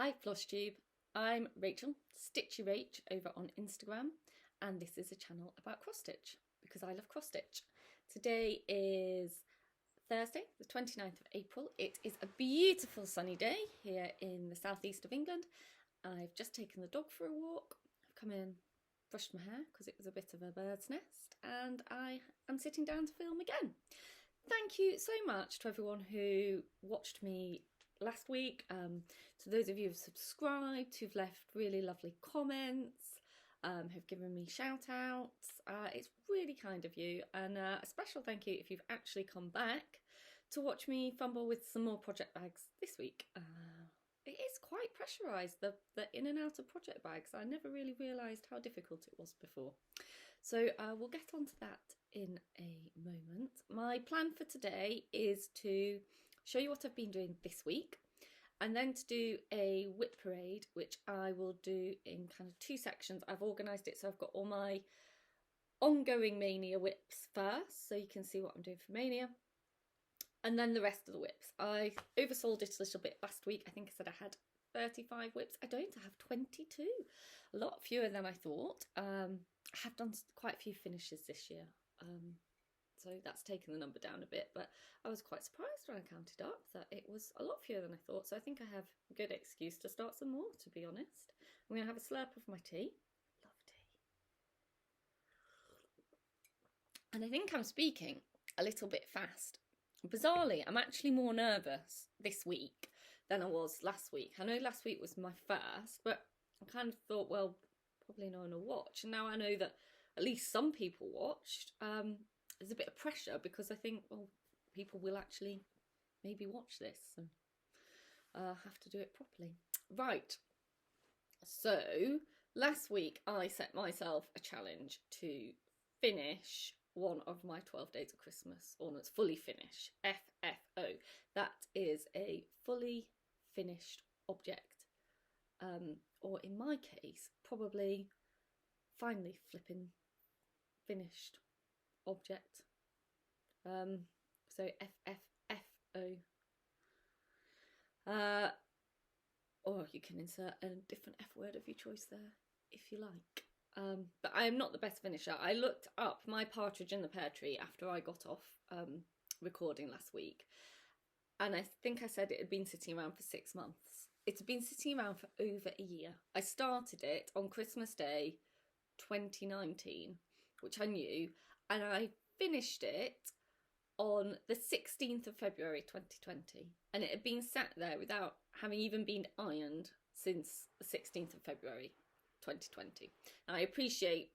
Hi Flosstube, I'm Rachel, Stitchy Rach over on Instagram, and this is a channel about cross stitch because I love cross stitch. Today is Thursday, the 29th of April. It is a beautiful sunny day here in the southeast of England. I've just taken the dog for a walk. I've come in, brushed my hair because it was a bit of a bird's nest, and I am sitting down to film again. Thank you so much to everyone who watched me last week, to those of you who've subscribed, who've left really lovely comments, have given me shout outs. It's really kind of you, and a special thank you if you've actually come back to watch me fumble with some more project bags this week. It is quite pressurised, the in and out of project bags. I never really realised how difficult it was before. So we'll get on to that in a moment. My plan for today is to show you what I've been doing this week, and then to do a WIP parade, which I will do in kind of two sections. I've organised it so I've got all my ongoing Mania WIPs first, so you can see what I'm doing for Mania, and then the rest of the WIPs. I oversold it a little bit last week. I think I said I had 35 WIPs. I don't, I have 22, a lot fewer than I thought. I have done quite a few finishes this year. So that's taken the number down a bit, but I was quite surprised when I counted up that it was a lot fewer than I thought. So I think I have a good excuse to start some more, to be honest. I'm going to have a slurp of my tea. Love tea. And I think I'm speaking a little bit fast. Bizarrely, I'm actually more nervous this week than I was last week. I know last week was my first, but I kind of thought, well, probably no one will watch. And now I know that at least some people watched. There's a bit of pressure because I think, well, people will actually maybe watch this, so have to do it properly. Right, so last week I set myself a challenge to finish one of my 12 Days of Christmas ornaments, fully finish, FFO. That is a fully finished object, or in my case, probably finally flipping finished object. So FFFO. Or you can insert a different F word of your choice there if you like. But I am not the best finisher. I looked up my partridge in the pear tree after I got off recording last week, and I think I said it had been sitting around for 6 months. It's been sitting around for over a year. I started it on Christmas Day 2019, which I knew, and I finished it on the 16th of February 2020, and it had been sat there without having even been ironed since the 16th of February 2020. And I appreciate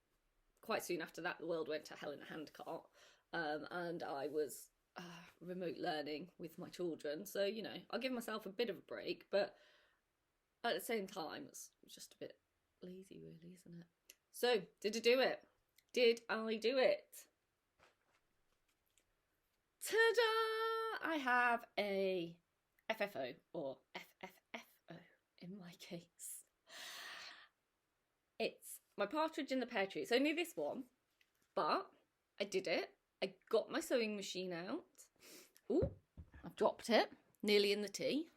quite soon after that the world went to hell in a handcart, and I was remote learning with my children, so you know, I'll give myself a bit of a break, but at the same time it's just a bit lazy really, isn't it? So did I do it? Did I do it? Ta-da! I have a FFO, or FFFO in my case. It's my partridge in the pear tree. It's only this one, but I did it. I got my sewing machine out. Ooh, I've dropped it, nearly in the tea.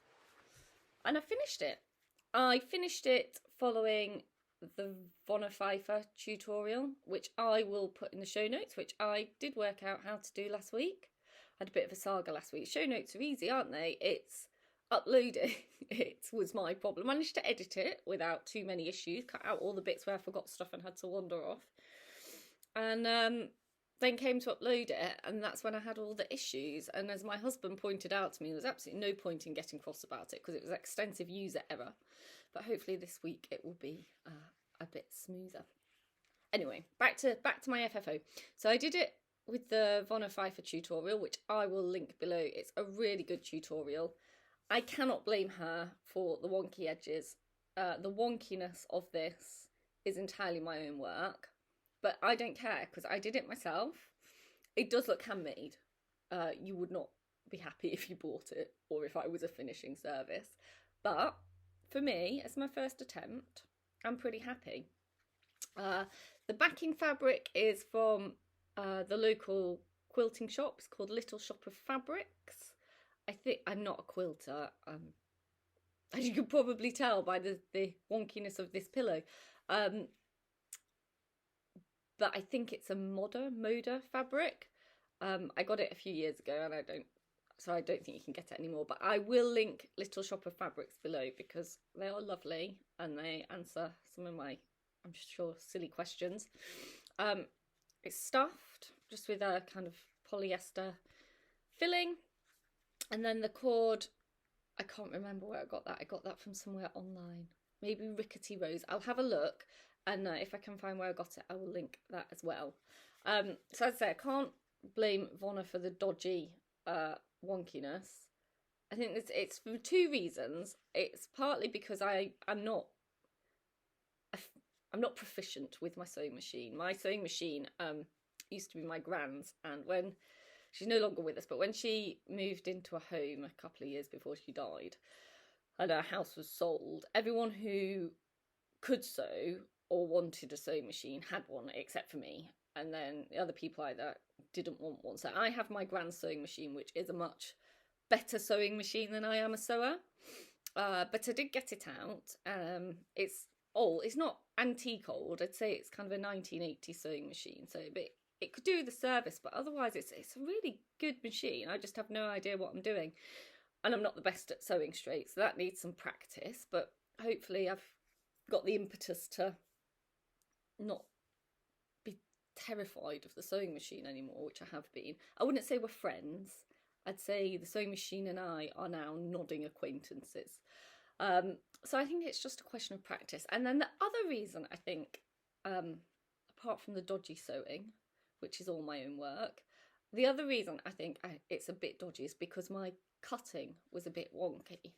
And I finished it. I finished it following the Von Pfeiffer tutorial, which I will put in the show notes, which I did work out how to do last week. I had a bit of a saga last week. Show notes are easy, aren't they? It's uploading. It was my problem. I managed to edit it without too many issues, cut out all the bits where I forgot stuff and had to wander off. And then came to upload it, and that's when I had all the issues. And as my husband pointed out to me, there was absolutely no point in getting cross about it because it was extensive user error. But hopefully this week it will be a bit smoother. Anyway, back to my FFO. So I did it with the Von Pfeiffer tutorial, which I will link below. It's a really good tutorial. I cannot blame her for the wonky edges. The wonkiness of this is entirely my own work, but I don't care because I did it myself. It does look handmade. You would not be happy if you bought it or if I was a finishing service. But for me, as my first attempt, I'm pretty happy. The backing fabric is from the local quilting shop. It's called Little Shop of Fabrics. I think I'm not a quilter. as you can probably tell by the wonkiness of this pillow. But I think it's a Moda fabric. I got it a few years ago, and I don't think you can get it anymore. But I will link Little Shop of Fabrics below because they are lovely and they answer some of my, I'm sure, silly questions. It's stuffed just with a kind of polyester filling, and then the cord, I can't remember where I got that. I got that from somewhere online, maybe Rickety Rose. I'll have a look, and if I can find where I got it, I will link that as well. So as I say, I can't blame Vonna for the dodgy wonkiness. I think it's for two reasons. It's partly because I'm not proficient with my sewing machine. My sewing machine used to be my gran's, and when she's no longer with us, but when she moved into a home a couple of years before she died and our house was sold, everyone who could sew or wanted a sewing machine had one except for me, and then the other people either didn't want one. So I have my grand's sewing machine, which is a much better sewing machine than I am a sewer, but I did get it out. It's old, it's not antique old, I'd say it's kind of a 1980s sewing machine, so it could do the service, but otherwise it's a really good machine. I just have no idea what I'm doing, and I'm not the best at sewing straight, so that needs some practice, but hopefully I've got the impetus to not be terrified of the sewing machine anymore, which I have been. I wouldn't say we're friends, I'd say the sewing machine and I are now nodding acquaintances. So I think it's just a question of practice. And then the other reason, I think, apart from the dodgy sewing, which is all my own work, the other reason I think it's a bit dodgy is because my cutting was a bit wonky,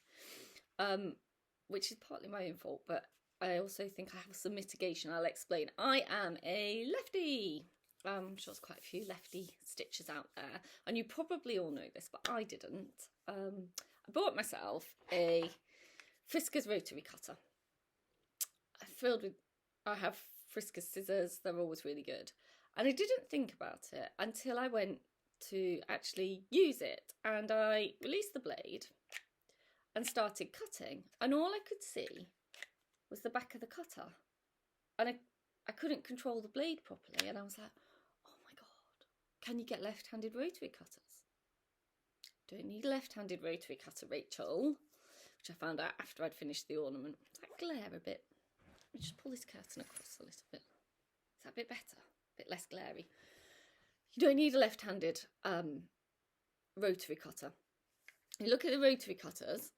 which is partly my own fault, but I also think I have some mitigation. I'll explain. I am a lefty. I'm sure there's quite a few lefty stitchers out there, and you probably all know this, but I didn't. I bought myself a Friska's rotary cutter. I have Friska's scissors, they're always really good. And I didn't think about it until I went to actually use it, and I released the blade and started cutting, and all I could see was the back of the cutter, and I couldn't control the blade properly, and I was like, oh my god, can you get left-handed rotary cutters? Don't need a left-handed rotary cutter, Rachel, which I found out after I'd finished the ornament. Does that glare a bit? Let me just pull this curtain across a little bit. Is that a bit better? A bit less glary. You don't need a left-handed rotary cutter. You look at the rotary cutters,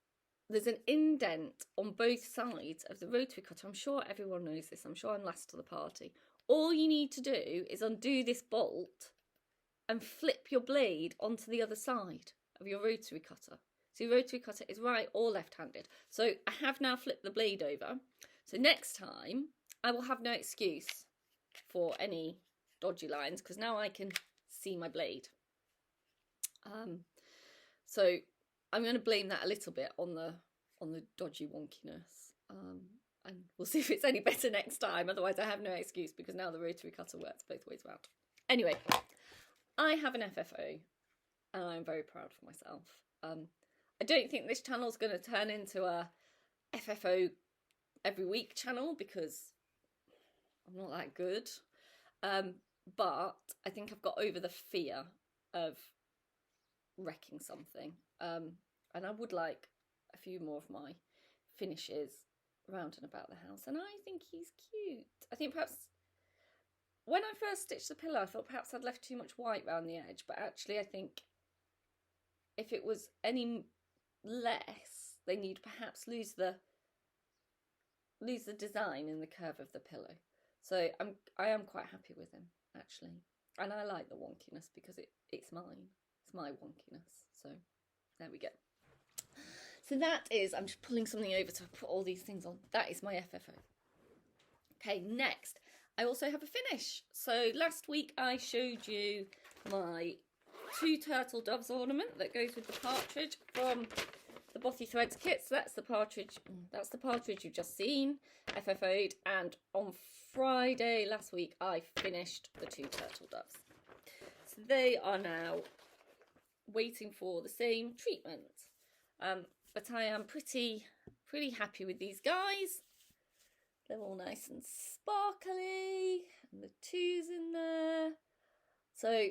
there's an indent on both sides of the rotary cutter. I'm sure everyone knows this. I'm sure I'm last to the party. All you need to do is undo this bolt and flip your blade onto the other side of your rotary cutter. So your rotary cutter is right or left-handed. So I have now flipped the blade over. So next time I will have no excuse for any dodgy lines, because now I can see my blade. So I'm going to blame that a little bit on the dodgy wonkiness, and we'll see if it's any better next time. Otherwise I have no excuse, because now the rotary cutter works both ways around. Anyway, I have an FFO and I'm very proud of myself. I don't think this channel is going to turn into a FFO every week channel, because I'm not that good, but I think I've got over the fear of wrecking something, and I would like a few more of my finishes around and about the house, and I think he's cute. I think perhaps when I first stitched the pillow I thought perhaps I'd left too much white around the edge, but actually I think if it was any less then you'd perhaps lose the design in the curve of the pillow. So I am quite happy with him, actually, and I like the wonkiness because it's mine. It's my wonkiness. So there we go. So that is, I'm just pulling something over to put all these things on. That is my FFO. Okay, next, I also have a finish. So last week I showed you my 2 turtle doves ornament that goes with the partridge from the Bothy Threads kit. So that's the partridge you've just seen, FFO'd, and on Friday last week I finished the 2 turtle doves. So they are now waiting for the same treatment. But I am pretty pretty happy with these guys. They're all nice and sparkly, and the 2's in there. So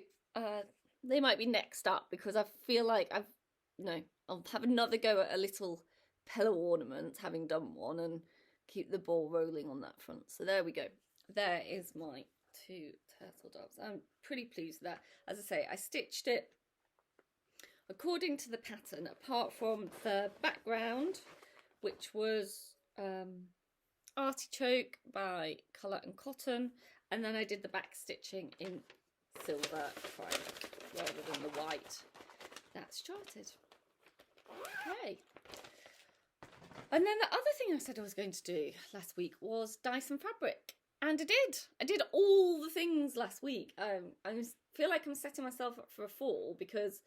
they might be next up because I feel like I'll have another go at a little pillow ornament, having done one, and keep the ball rolling on that front. So there we go. There is my 2 turtle doves. I'm pretty pleased with that. As I say, I stitched it according to the pattern, apart from the background, which was Artichoke by Colour and Cotton, and then I did the back stitching in silver acrylic rather than the white that's charted. Okay. And then the other thing I said I was going to do last week was dye some fabric. And I did. I did all the things last week. I feel like I'm setting myself up for a fall, because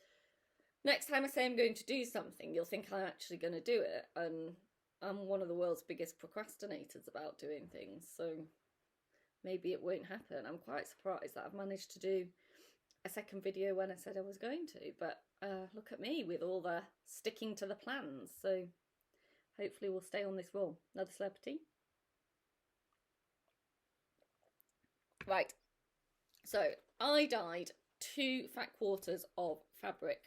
next time I say I'm going to do something, you'll think I'm actually going to do it. And I'm one of the world's biggest procrastinators about doing things. So maybe it won't happen. I'm quite surprised that I've managed to do a second video when I said I was going to. But look at me with all the sticking to the plans. So hopefully we'll stay on this roll. Another celebrity. Right, so I dyed 2 fat quarters of fabric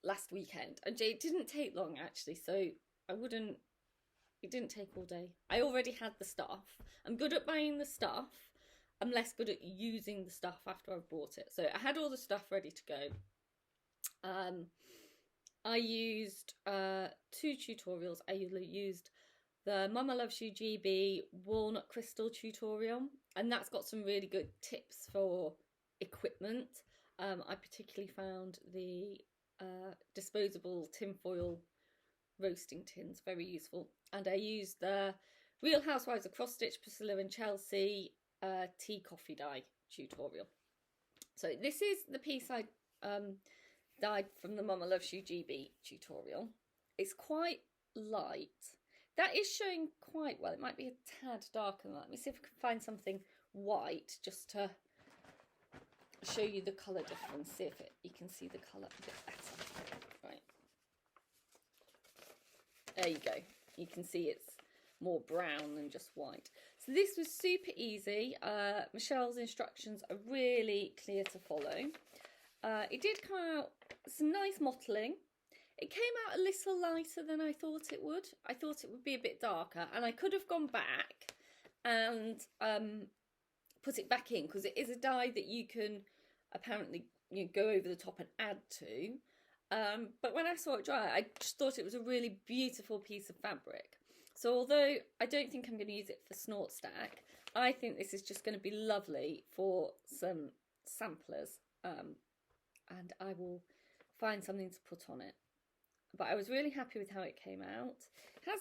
last weekend, and it didn't take long actually, so it didn't take all day. I already had the stuff. I'm good at buying the stuff. I'm less good at using the stuff after I've bought it. So I had all the stuff ready to go. I used 2 tutorials. I used the Momma Loves You GB walnut crystal tutorial, and that's got some really good tips for equipment. I particularly found the disposable tinfoil roasting tins very useful, and I used the Real Housewives of Cross Stitch Priscilla and Chelsea tea coffee dye tutorial. So this is the piece I dyed from the Momma Loves You GB tutorial. It's quite light. That is showing quite well. It might be a tad darker than that. Let me see if I can find something white just to show you the colour difference. See if you can see the colour a bit better. Right. There you go. You can see it's more brown than just white. So this was super easy. Michelle's instructions are really clear to follow. It did come out some nice mottling. It came out a little lighter than I thought it would. I thought it would be a bit darker, and I could have gone back and put it back in, because it is a dye that you can apparently go over the top and add to. But when I saw it dry, I just thought it was a really beautiful piece of fabric. So although I don't think I'm going to use it for snort stack, I think this is just going to be lovely for some samplers, and I will find something to put on it. But I was really happy with how it came out. It has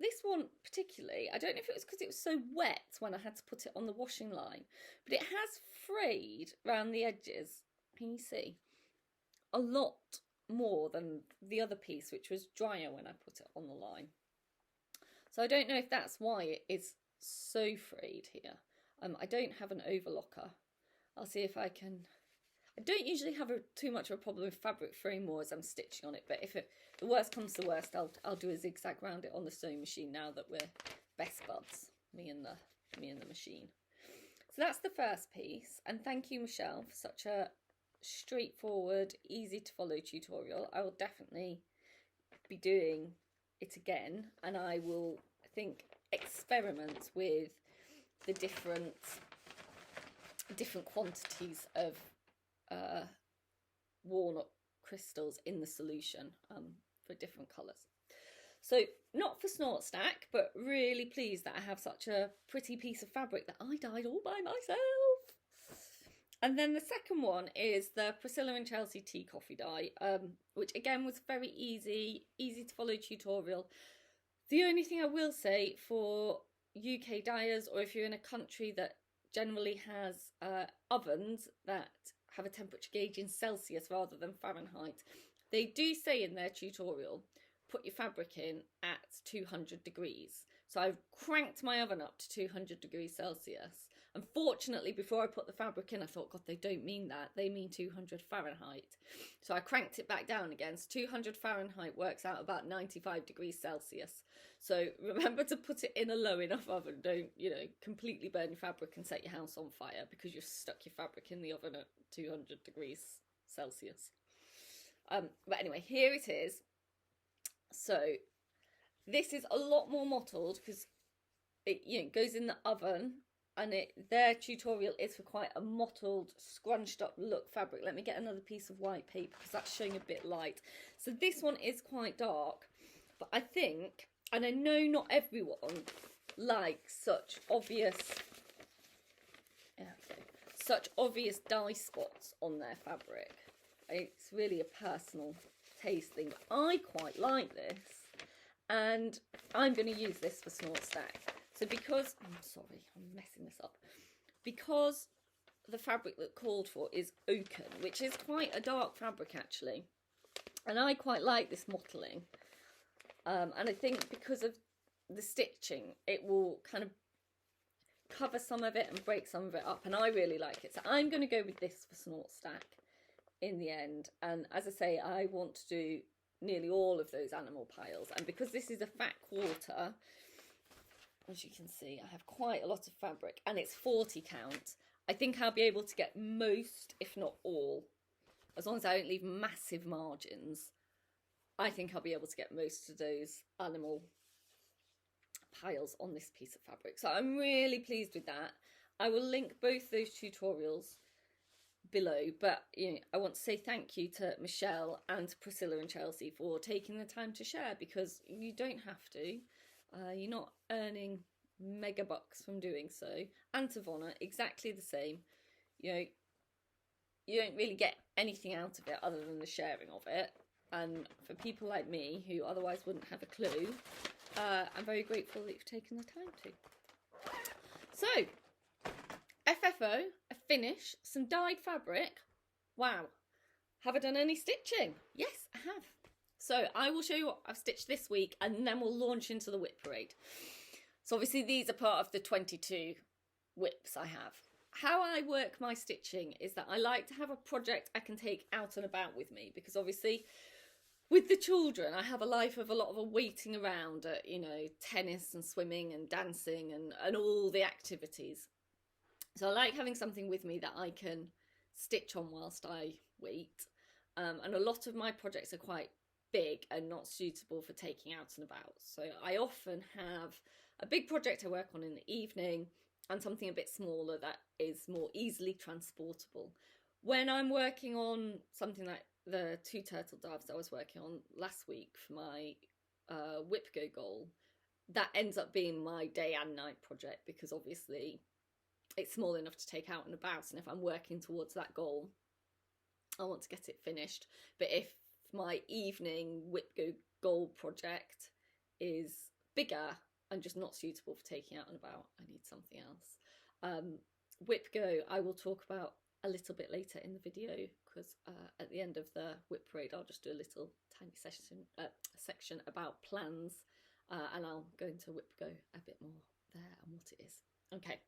this one particularly, I don't know if it was because it was so wet when I had to put it on the washing line, but it has frayed around the edges. Can you see? A lot more than the other piece, which was drier when I put it on the line. So I don't know if that's why it is so frayed here. I don't have an overlocker. I'll see if I can. I don't usually have too much of a problem with fabric fraying more as I'm stitching on it, but if the worst comes to worst, I'll do a zigzag round it on the sewing machine now that we're best buds, me and the machine. So that's the first piece, and thank you, Michelle, for such a straightforward, easy to follow tutorial. I will definitely be doing it again, and I will, I think, experiment with the different quantities of walnut crystals in the solution for different colours. So not for snort stack, but really pleased that I have such a pretty piece of fabric that I dyed all by myself. And then the second one is the Priscilla and Chelsea tea coffee dye, which again was very easy to follow tutorial. The only thing I will say for UK dyers, or if you're in a country that generally has ovens that have a temperature gauge in Celsius rather than Fahrenheit, they do say in their tutorial, put your fabric in at 200 degrees. So I've cranked my oven up to 200 degrees Celsius, Unfortunately, before I put the fabric in, I thought, God, they don't mean that. They mean 200 Fahrenheit. So I cranked it back down again. So 200 Fahrenheit works out about 95 degrees Celsius. So remember to put it in a low enough oven. Don't, you know, completely burn your fabric and set your house on fire because you've stuck your fabric in the oven at 200 degrees Celsius. But anyway, here it is. So this is a lot more mottled because it, you know, goes in the oven, and their tutorial is for quite a mottled, scrunched up look fabric. Let me get another piece of white paper because that's showing a bit light. So this one is quite dark, but I think, and I know not everyone likes such obvious dye spots on their fabric. It's really a personal taste thing, but I quite like this, and I'm going to use this for Snort Stack. So because, I'm sorry, I'm messing this up, because the fabric that called for is oaken, which is quite a dark fabric actually, and I quite like this mottling, and I think because of the stitching it will kind of cover some of it and break some of it up, and I really like it. So I'm going to go with this for Snort Stack in the end, and as I say, I want to do nearly all of those animal piles, and because this is a fat quarter, as you can see, I have quite a lot of fabric and it's 40 count. I think I'll be able to get most, if not all, as long as I don't leave massive margins, I think I'll be able to get most of those animal piles on this piece of fabric. So I'm really pleased with that. I will link both those tutorials below, but you know, I want to say thank you to Michelle and Priscilla and Chelsea for taking the time to share, because you don't have to. You're not earning mega bucks from doing so. And Savannah, exactly the same. You know, you don't really get anything out of it other than the sharing of it. And for people like me who otherwise wouldn't have a clue, I'm very grateful that you've taken the time to. So, FFO, a finish, some dyed fabric. Wow. Have I done any stitching? Yes, I have. So I will show you what I've stitched this week, and then we'll launch into the WIP parade. So obviously these are part of the 22 WIPs I have. How I work my stitching is that I like to have a project I can take out and about with me, because obviously with the children I have a life of a lot of waiting around at, you know, tennis and swimming and dancing and all the activities. So I like having something with me that I can stitch on whilst I wait. And a lot of my projects are quite big and not suitable for taking out and about. So I often have a big project I work on in the evening and something a bit smaller that is more easily transportable. When I'm working on something like the 2 turtle doves I was working on last week for my WIPGO goal, that ends up being my day and night project, because obviously it's small enough to take out and about, and if I'm working towards that goal I want to get it finished. But if my evening WIPGO goal project is bigger and just not suitable for taking out and about, I need something else. WIPGO I will talk about a little bit later in the video, because at the end of the WIP parade I'll just do a little tiny section about plans, and I'll go into WIPGO a bit more there and what it is. Okay.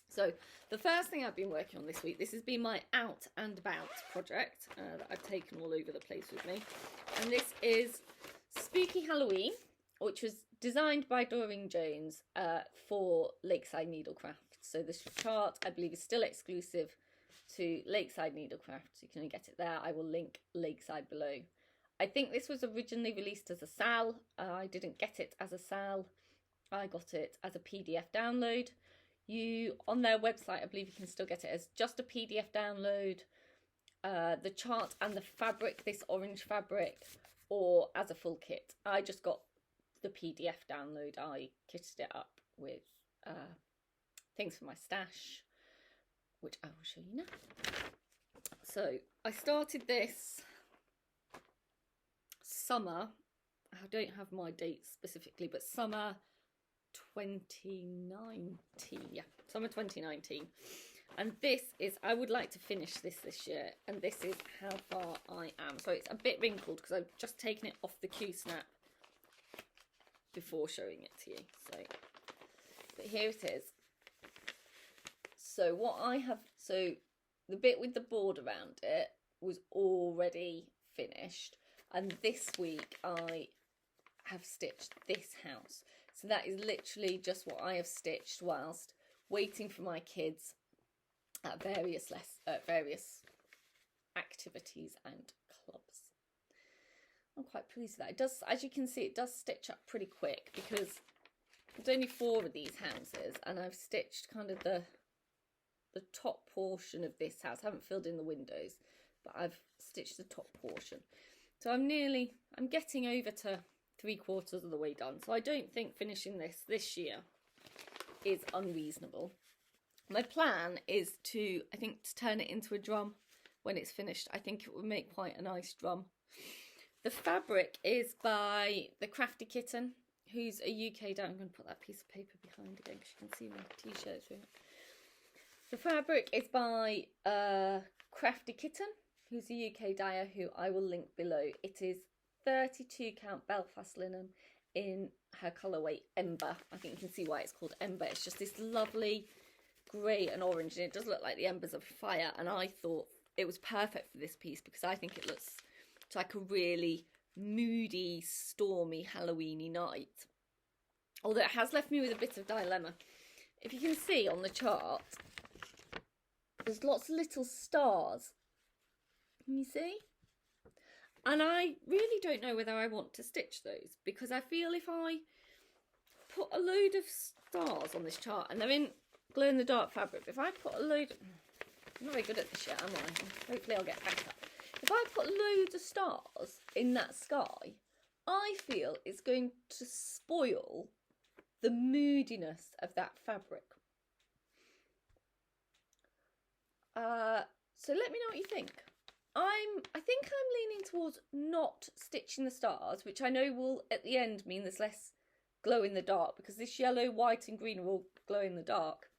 So the first thing I've been working on this week, this has been my out and about project that I've taken all over the place with me. And this is Spooky Halloween, which was designed by Doreen Jones for Lakeside Needlecraft. So this chart, I believe, is still exclusive to Lakeside Needlecraft. So you can only get it there. I will link Lakeside below. I think this was originally released as a SAL. I didn't get it as a SAL. I got it as a PDF download. On their website, I believe you can still get it as just a PDF download, the chart and the fabric, this orange fabric, or as a full kit. I just got the PDF download. I kitted it up with things for my stash, which I will show you now. So I started this summer, I don't have my date specifically, but summer 2019, yeah, summer 2019. And this is, I would like to finish this year, and this is how far I am. So it's a bit wrinkled because I've just taken it off the Q-snap before showing it to you. So, but here it is. So what I have, so the bit with the board around it was already finished, and this week I have stitched this house. So that is literally just what I have stitched whilst waiting for my kids at various activities and clubs. I'm quite pleased with that. It does, as you can see, it does stitch up pretty quick because there's only 4 of these houses, and I've stitched kind of the top portion of this house. I haven't filled in the windows, but I've stitched the top portion. So I'm getting over to 3/4 of the way done. So I don't think finishing this year is unreasonable. My plan is to turn it into a drum when it's finished. I think it would make quite a nice drum. The fabric is by the Crafty Kitten, who's a UK dyer. I'm going to put that piece of paper behind again because you can see my t-shirt through it. The fabric is by Crafty Kitten, who's a UK dyer, who I will link below. It is 32 count Belfast linen in her colourway Ember. I think you can see why it's called Ember. It's just this lovely grey and orange, and it does look like the embers of fire, and I thought it was perfect for this piece because I think it looks like a really moody, stormy, Halloweeny night. Although it has left me with a bit of dilemma. If you can see on the chart, there's lots of little stars. Can you see? And I really don't know whether I want to stitch those, because I feel if I put a load of stars on this chart, and they're in glow-in-the-dark fabric, if I put a load of... I'm not very good at this yet, am I? Hopefully I'll get better. If I put loads of stars in that sky, I feel it's going to spoil the moodiness of that fabric. So let me know what you think. I think I'm leaning towards not stitching the stars, which I know will at the end mean there's less glow in the dark, because this yellow, white and green are all glow in the dark.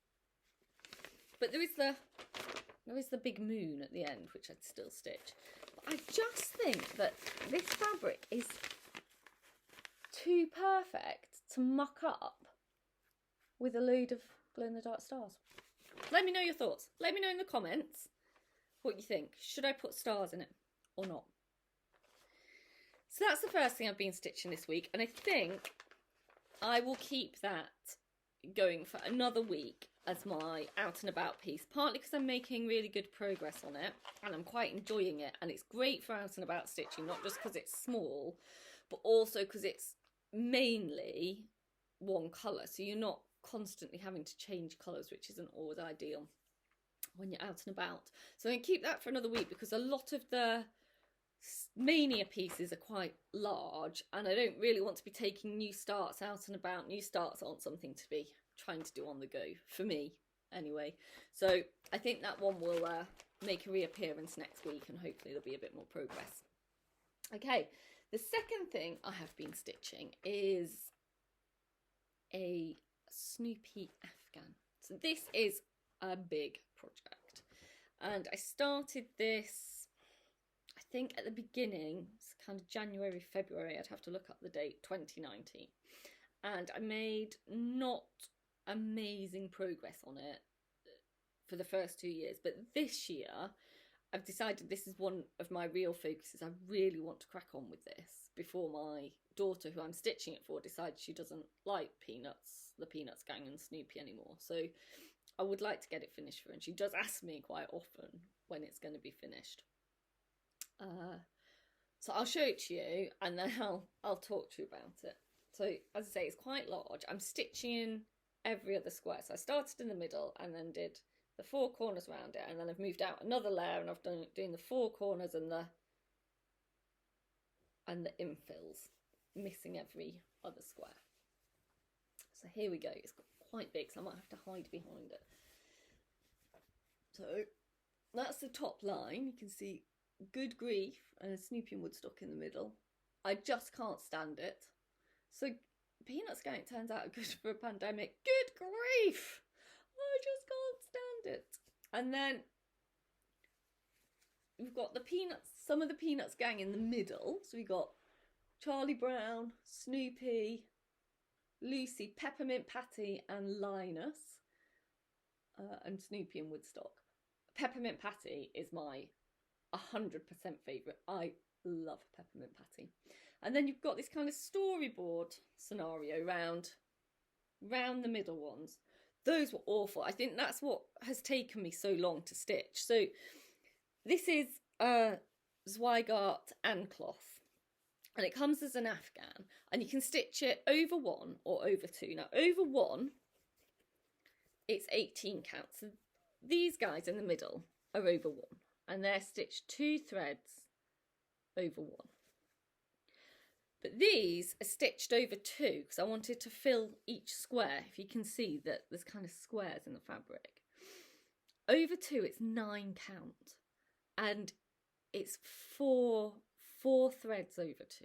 But there is the big moon at the end, which I'd still stitch. But I just think that this fabric is too perfect to muck up with a load of glow in the dark stars. Let me know your thoughts. Let me know in the comments what you think. Should I put stars in it or not? So that's the first thing I've been stitching this week, and I think I will keep that going for another week as my out and about piece, partly because I'm making really good progress on it and I'm quite enjoying it, and it's great for out and about stitching, not just because it's small, but also because it's mainly one colour, so you're not constantly having to change colours, which isn't always ideal when you're out and about. So I'm going to keep that for another week, because a lot of the Mania pieces are quite large and I don't really want to be taking new starts out and about. New starts aren't something to be trying to do on the go, for me anyway. So I think that one will make a reappearance next week, and hopefully there'll be a bit more progress. Okay, the second thing I have been stitching is a Snoopy afghan. So this is a big project, and I started this, I think at the beginning, it's kind of January, February, I'd have to look up the date, 2019, and I made not amazing progress on it for the first 2 years, but this year I've decided this is one of my real focuses. I really want to crack on with this before my daughter, who I'm stitching it for, decides she doesn't like Peanuts, the Peanuts gang and Snoopy anymore. So I would like to get it finished for her, and she does ask me quite often when it's going to be finished. So I'll show it to you, and then I'll talk to you about it. So as I say, it's quite large. I'm stitching in every other square. So I started in the middle and then did the 4 corners around it, and then I've moved out another layer and I've doing the 4 corners and the infills, missing every other square. So here we go. It's quite big, so I might have to hide behind it. So that's the top line. You can see good grief and a Snoopy and Woodstock in the middle. I just can't stand it. So Peanuts gang turns out good for a pandemic. Good grief! I just can't stand it. And then we've got the Peanuts, some of the Peanuts gang in the middle. So we got Charlie Brown, Snoopy, Lucy, Peppermint Patty and Linus. and Snoopy and Woodstock. Peppermint Patty is my 100% favourite. I love Peppermint Patty. And then you've got this kind of storyboard scenario round the middle ones. Those were awful. I think that's what has taken me so long to stitch. So this is Zweigart and cloth, and it comes as an afghan, and you can stitch it over 1 or over 2. Now over 1 it's 18 count, so these guys in the middle are over 1, and they're stitched 2 threads over 1. But these are stitched over 2 because I wanted to fill each square. If you can see that there's kind of squares in the fabric. Over 2 it's 9 count, and it's four threads over 2,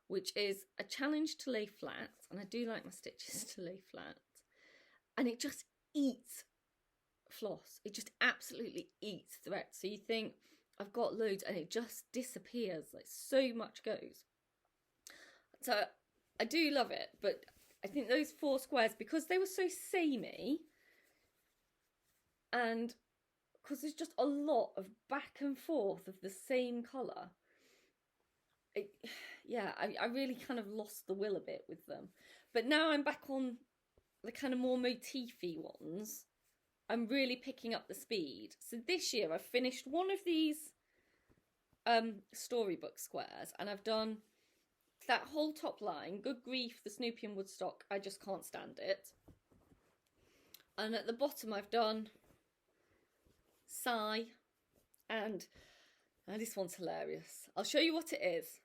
which is a challenge to lay flat, and I do like my stitches to lay flat, and it just eats floss. It just absolutely eats thread. So you think I've got loads, and it just disappears, like so much goes. So I do love it, but I think those 4 squares, because they were so samey, and because there's just a lot of back and forth of the same colour, I really kind of lost the will a bit with them. But now I'm back on the kind of more motify ones. I'm really picking up the speed. So this year I've finished one of these storybook squares, and I've done that whole top line. Good grief, the Snoopy and Woodstock, I just can't stand it. And at the bottom I've done Sigh, and this one's hilarious. I'll show you what it is,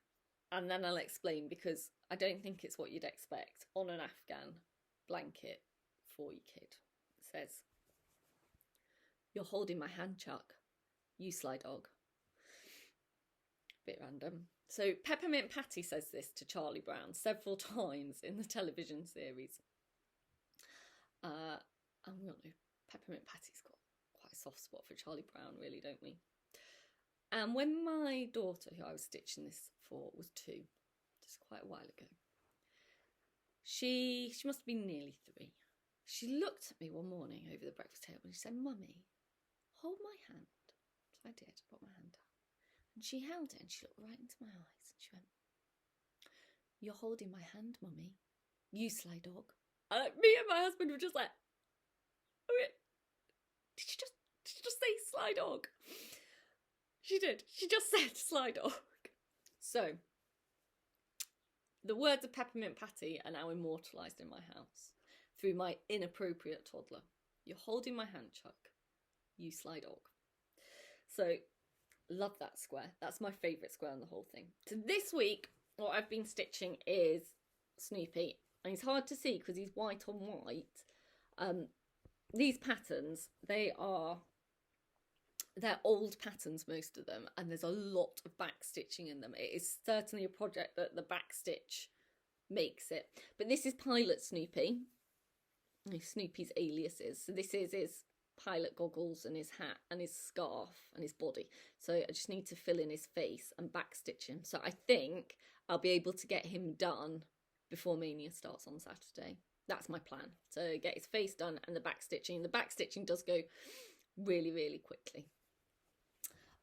and then I'll explain, because I don't think it's what you'd expect on an afghan blanket for your kid. It says, "You're holding my hand, Chuck. You sly dog." Bit random. So Peppermint Patty says this to Charlie Brown several times in the television series. And we all know Peppermint Patty's got quite a soft spot for Charlie Brown, really, don't we? And when my daughter, who I was stitching this for, was 2, just quite a while ago, she must have been nearly 3. She looked at me one morning over the breakfast table and she said, "Mummy, hold my hand." So I did, I put my hand down. And she held it and she looked right into my eyes and she went, "You're holding my hand, Mummy. You sly dog." And me and my husband were just like, "Oh, did you just say sly dog?" She did. She just said sly dog. So the words of Peppermint Patty are now immortalised in my house through my inappropriate toddler. "You're holding my hand, Chuck. You sly dog." So love that square. That's my favourite square on the whole thing. So this week, what I've been stitching is Snoopy. And it's hard to see because he's white on white. These patterns, they're old patterns, most of them, and there's a lot of back stitching in them. It is certainly a project that the back stitch makes it. But this is Pilot Snoopy, Snoopy's aliases. So this is his pilot goggles and his hat and his scarf and his body. So I just need to fill in his face and back stitch him. So I think I'll be able to get him done before Mania starts on Saturday. That's my plan. So get his face done and the back stitching. The back stitching does go really, really quickly.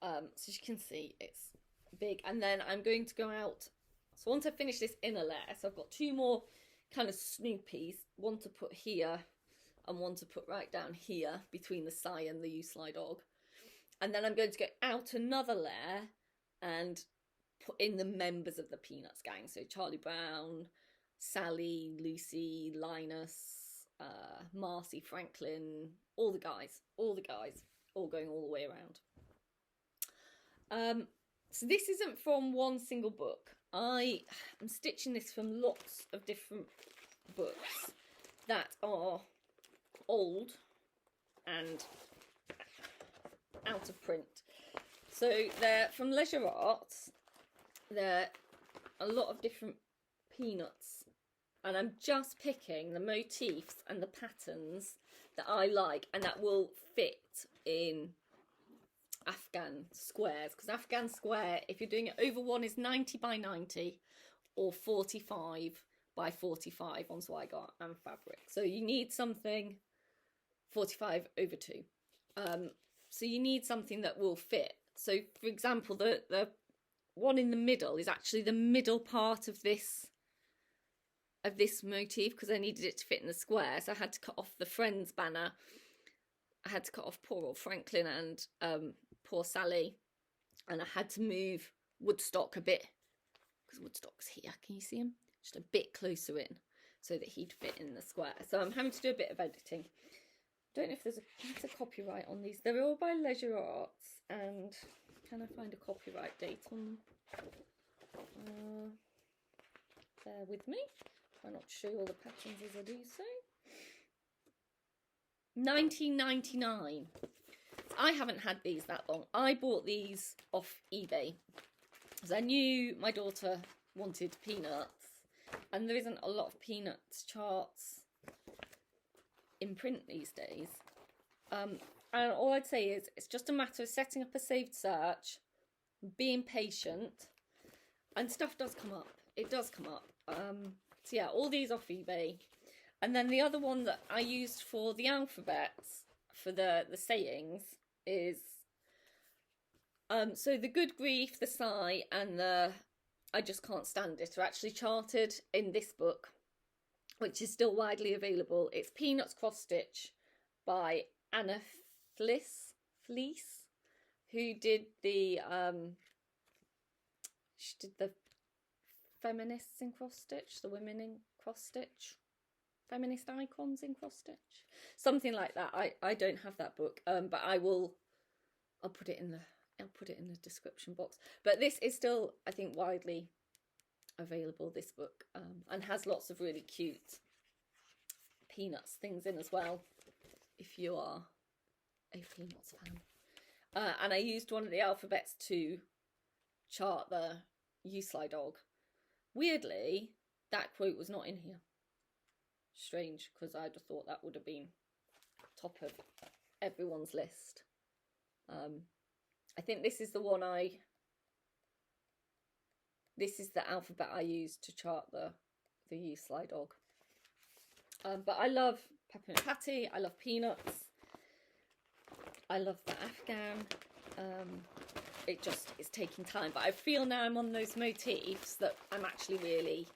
So as you can see, it's big. And then I'm going to go out. So once I finish this inner layer, so I've got 2 more kind of Snoopies, one to put here and one to put right down here between the Sigh and the You Sly Dog. And then I'm going to go out another layer and put in the members of the Peanuts gang. So Charlie Brown, Sally, Lucy, Linus, Marcy, Franklin, all the guys, all going all the way around. So this isn't from one single book. I am stitching this from lots of different books that are old and out of print. So they're from Leisure Arts. They're a lot of different Peanuts, and I'm just picking the motifs and the patterns that I like and that will fit in afghan squares, because afghan square, if you're doing it over 1, is 90 by 90 or 45 by 45 on Zweigart and fabric. So you need something 45/2. So you need something that will fit. So for example, the one in the middle is actually the middle part of this motif, because I needed it to fit in the square. So I had to cut off the Friends banner. I had to cut off poor old Franklin and poor Sally, and I had to move Woodstock a bit, because Woodstock's here. Can you see him? Just a bit closer in, so that he'd fit in the square. So I'm having to do a bit of editing. Don't know if there's a copyright on these. They're all by Leisure Arts, and can I find a copyright date on them? Bear with me. Try not to show all the patterns as I do so. 1999. I haven't had these that long. I bought these off eBay because I knew my daughter wanted Peanuts, and there isn't a lot of Peanuts charts in print these days. And all I'd say is it's just a matter of setting up a saved search, being patient, and stuff does come up. It does come up. So yeah, all these off eBay. And then the other one that I used for the alphabets, for the sayings, is so the good grief, the sigh, and the I just can't stand it are actually charted in this book, which is still widely available. It's Peanuts Cross Stitch by Anna Fleece, who did the she did the feminists in cross stitch, the women in cross stitch, feminist icons in cross stitch, something like that. I don't have that book, but I'll put it in the description box. But this is still, I think, widely available, this book, and has lots of really cute Peanuts things in as well, if you are a Peanuts fan. And I used one of the alphabets to chart the Usli dog. Weirdly, that quote was not in here. Strange, because I'd have thought that would have been top of everyone's list. I think this is the one this is the alphabet I used to chart the Usli dog. But I love Peppermint Patty, I love Peanuts, I love the Afghan. It's taking time, but I feel now I'm on those motifs that I'm actually really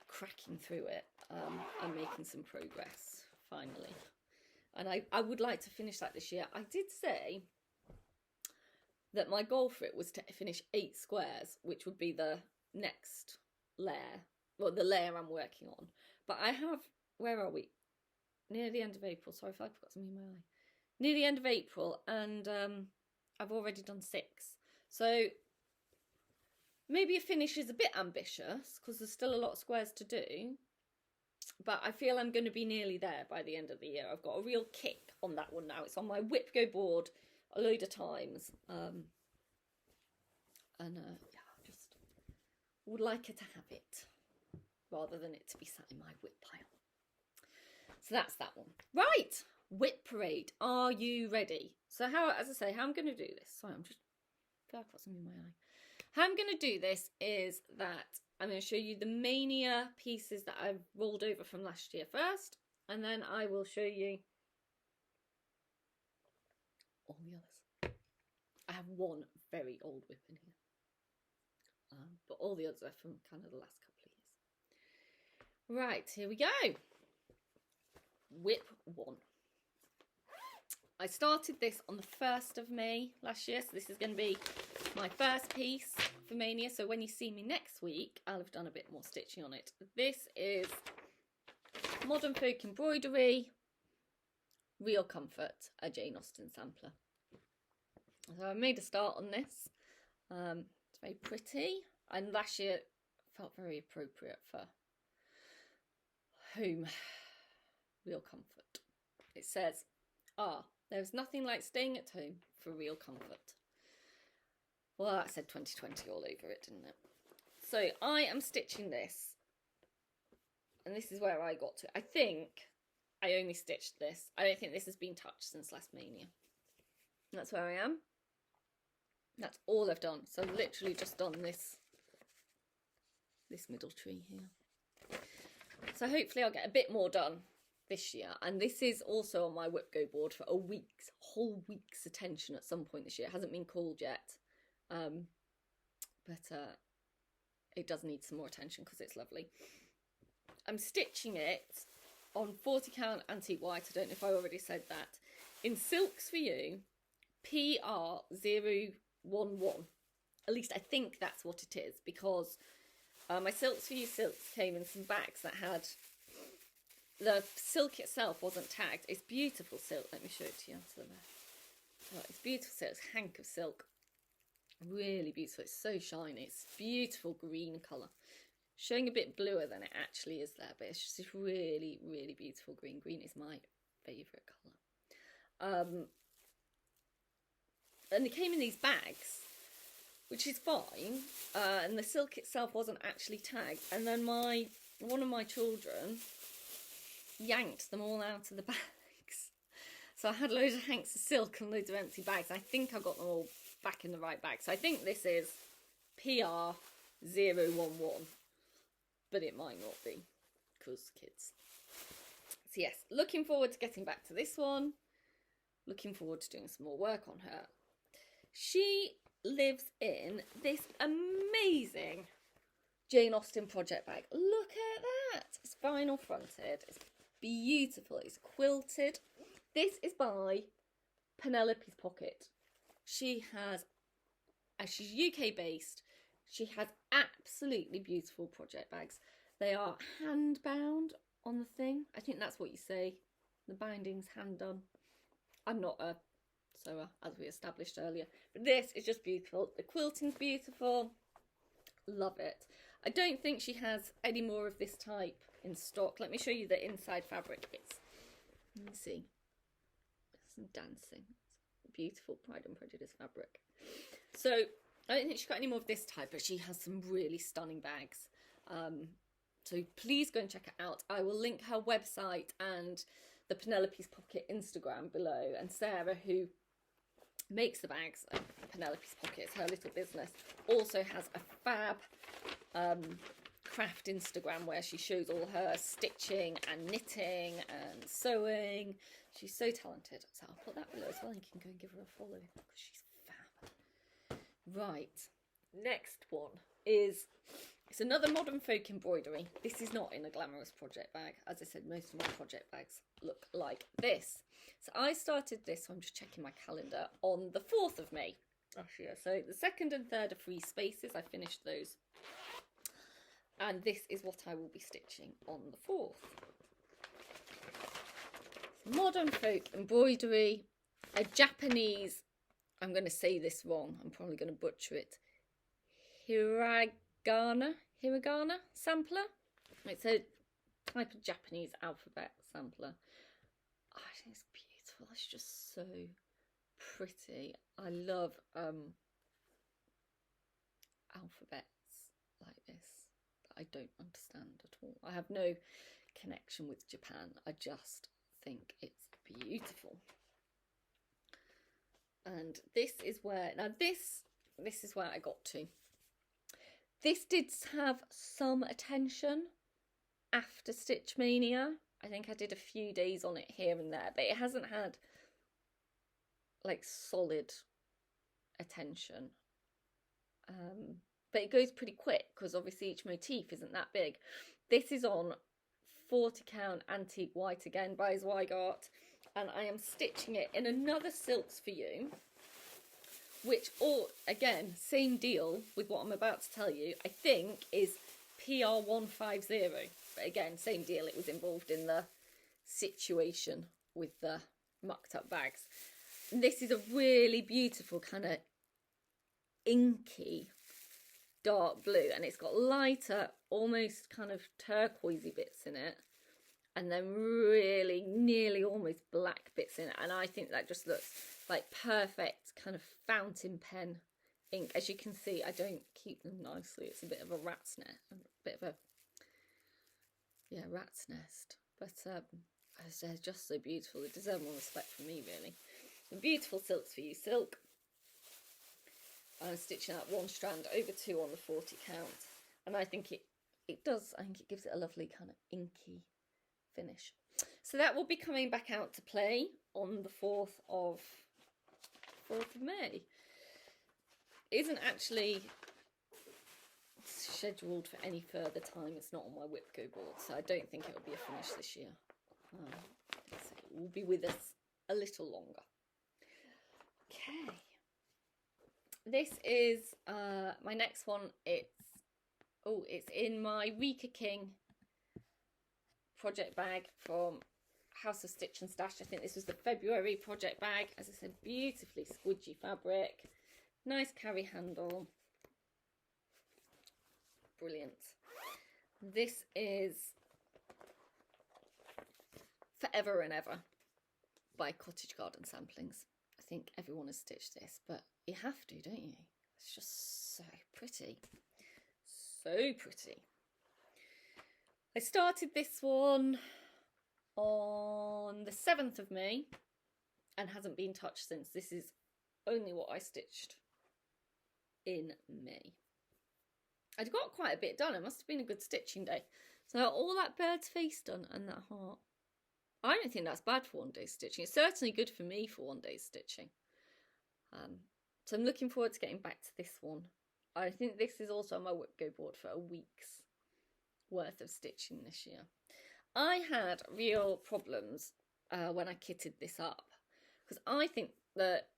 cracking through it. I'm making some progress finally, and I would like to finish that this year. I did say that my goal for it was to finish 8 squares, which would be the next layer, well, the layer I'm working on. But I have, where are we? Near the end of April. Sorry if I've got something in my eye. Near the end of April, and I've already done 6. So maybe a finish is a bit ambitious because there's still a lot of squares to do. But I feel I'm going to be nearly there by the end of the year. I've got a real kick on that one now. It's on my WIPGO board a load of times. Yeah, just would like her to have it rather than it to be sat in my WIP pile. So that's that one. Right, WIP parade. Are you ready? So as I say, how I'm going to do this. Sorry, I feel like I've got something in my eye. How I'm going to do this is that I'm going to show you the Mania pieces that I've rolled over from last year first, and then I will show you all the others. I have one very old WIP in here, but all the others are from kind of the last couple of years. Right, here we go. WIP 1. I started this on the 1st of May last year, so this is going to be my first piece for Mania. So when you see me next week, I'll have done a bit more stitching on it. This is Modern Folk Embroidery, Real Comfort, a Jane Austen sampler. So I made a start on this. It's very pretty, and last year it felt very appropriate for home. Real comfort. It says, there's nothing like staying at home for real comfort. Well, that said 2020 all over it, didn't it? So I am stitching this, and this is where I got to. I think I only stitched this. I don't think this has been touched since last Mania. That's where I am. That's all I've done. So I've literally just done this middle tree here. So hopefully I'll get a bit more done this year, and this is also on my WIPGO board for a whole week's attention at some point this year. It hasn't been called yet, but it does need some more attention because it's lovely. I'm stitching it on 40 count antique white. I don't know if I already said that. In Silks for You PR011. At least I think that's what it is, because my Silks for You silks came in some bags that had, the silk itself wasn't tagged. It's beautiful silk. Let me show it to you. Oh, it's beautiful silk. It's hank of silk. Really beautiful. It's so shiny. It's beautiful green colour. Showing a bit bluer than it actually is there, but it's just this really, really beautiful green. Green is my favourite colour. And they came in these bags, which is fine, and the silk itself wasn't actually tagged. And then one of my children yanked them all out of the bags. So I had loads of hanks of silk and loads of empty bags. I think I got them all back in the right bag. So I think this is PR011, but it might not be, because kids. So yes, looking forward to getting back to this one. Looking forward to doing some more work on her. She lives in this amazing Jane Austen project bag. Look at that. It's vinyl fronted. It's beautiful. It's quilted. This is by Penelope's Pocket. She has, as she's UK based, she has absolutely beautiful project bags. They are hand bound on the thing. I think that's what you say. The binding's hand done. I'm not a sewer, as we established earlier, but this is just beautiful. The quilting's beautiful. Love it. I don't think she has any more of this type in stock. Let me show you the inside fabric. Let me see. Some dancing. It's beautiful Pride and Prejudice fabric. So I don't think she's got any more of this type, but she has some really stunning bags. So please go and check it out. I will link her website and the Penelope's Pocket Instagram below. And Sarah, who makes the bags at Penelope's Pocket, it's her little business, also has a fab craft Instagram where she shows all her stitching and knitting and sewing. She's so talented. So I'll put that below as well. You can go and give her a follow because she's fab. Right, next one is, it's another modern folk embroidery. This is not in a glamorous project bag. As I said, most of my project bags look like this. So I started this, so I'm just checking my calendar, on the 4th of May. Actually, so the 2nd and 3rd are free spaces. I finished those. And this is what I will be stitching on the 4th. Modern folk embroidery, a Japanese, I'm going to say this wrong, I'm probably going to butcher it, hiragana sampler. It's a type of Japanese alphabet sampler. I think it's beautiful. It's just so pretty. I love alphabets like this that I don't understand at all. I have no connection with Japan. I just think it's beautiful. And this is where, now this is where I got to. This did have some attention after Stitch Mania. I think I did a few days on it here and there, but it hasn't had like solid attention. But it goes pretty quick because obviously each motif isn't that big. This is on 40 count antique white again by Zweigart, and I am stitching it in another Silks for You, which, all again, same deal with what I'm about to tell you, I think is PR150, but again, same deal. It was involved in the situation with the mucked up bags. And this is a really beautiful kind of inky dark blue, and it's got lighter, almost kind of turquoisey bits in it, and then really nearly almost black bits in it, and I think that just looks like perfect kind of fountain pen ink. As you can see, I don't keep them nicely. It's a bit of a rat's nest, rat's nest, but they're just so beautiful. They deserve more respect from me, really. The beautiful Silks for You silk. I'm stitching out one strand over 2 on the 40 count, and I think it gives it a lovely kind of inky finish. So that will be coming back out to play on the 4th of May. It isn't actually scheduled for any further time. It's not on my WIPGO board, so I don't think it will be a finish this year. So it will be with us a little longer. Okay. This is my next one. It's in my Rika King project bag from House of Stitch and Stash. I think this was the February project bag. As I said, beautifully squidgy fabric, nice carry handle, brilliant. This is Forever and Ever by Cottage Garden Samplings. I think everyone has stitched this, but you have to, don't you? It's just so pretty. So pretty. I started this one on the 7th of May and hasn't been touched since. This is only what I stitched in May. I'd got quite a bit done. It must have been a good stitching day. So all that bird's face done and that heart. I don't think that's bad for one day stitching. It's certainly good for me for one day stitching. So I'm looking forward to getting back to this one. I think this is also on my WIPGO board for a week's worth of stitching this year. I had real problems when I kitted this up, because I think that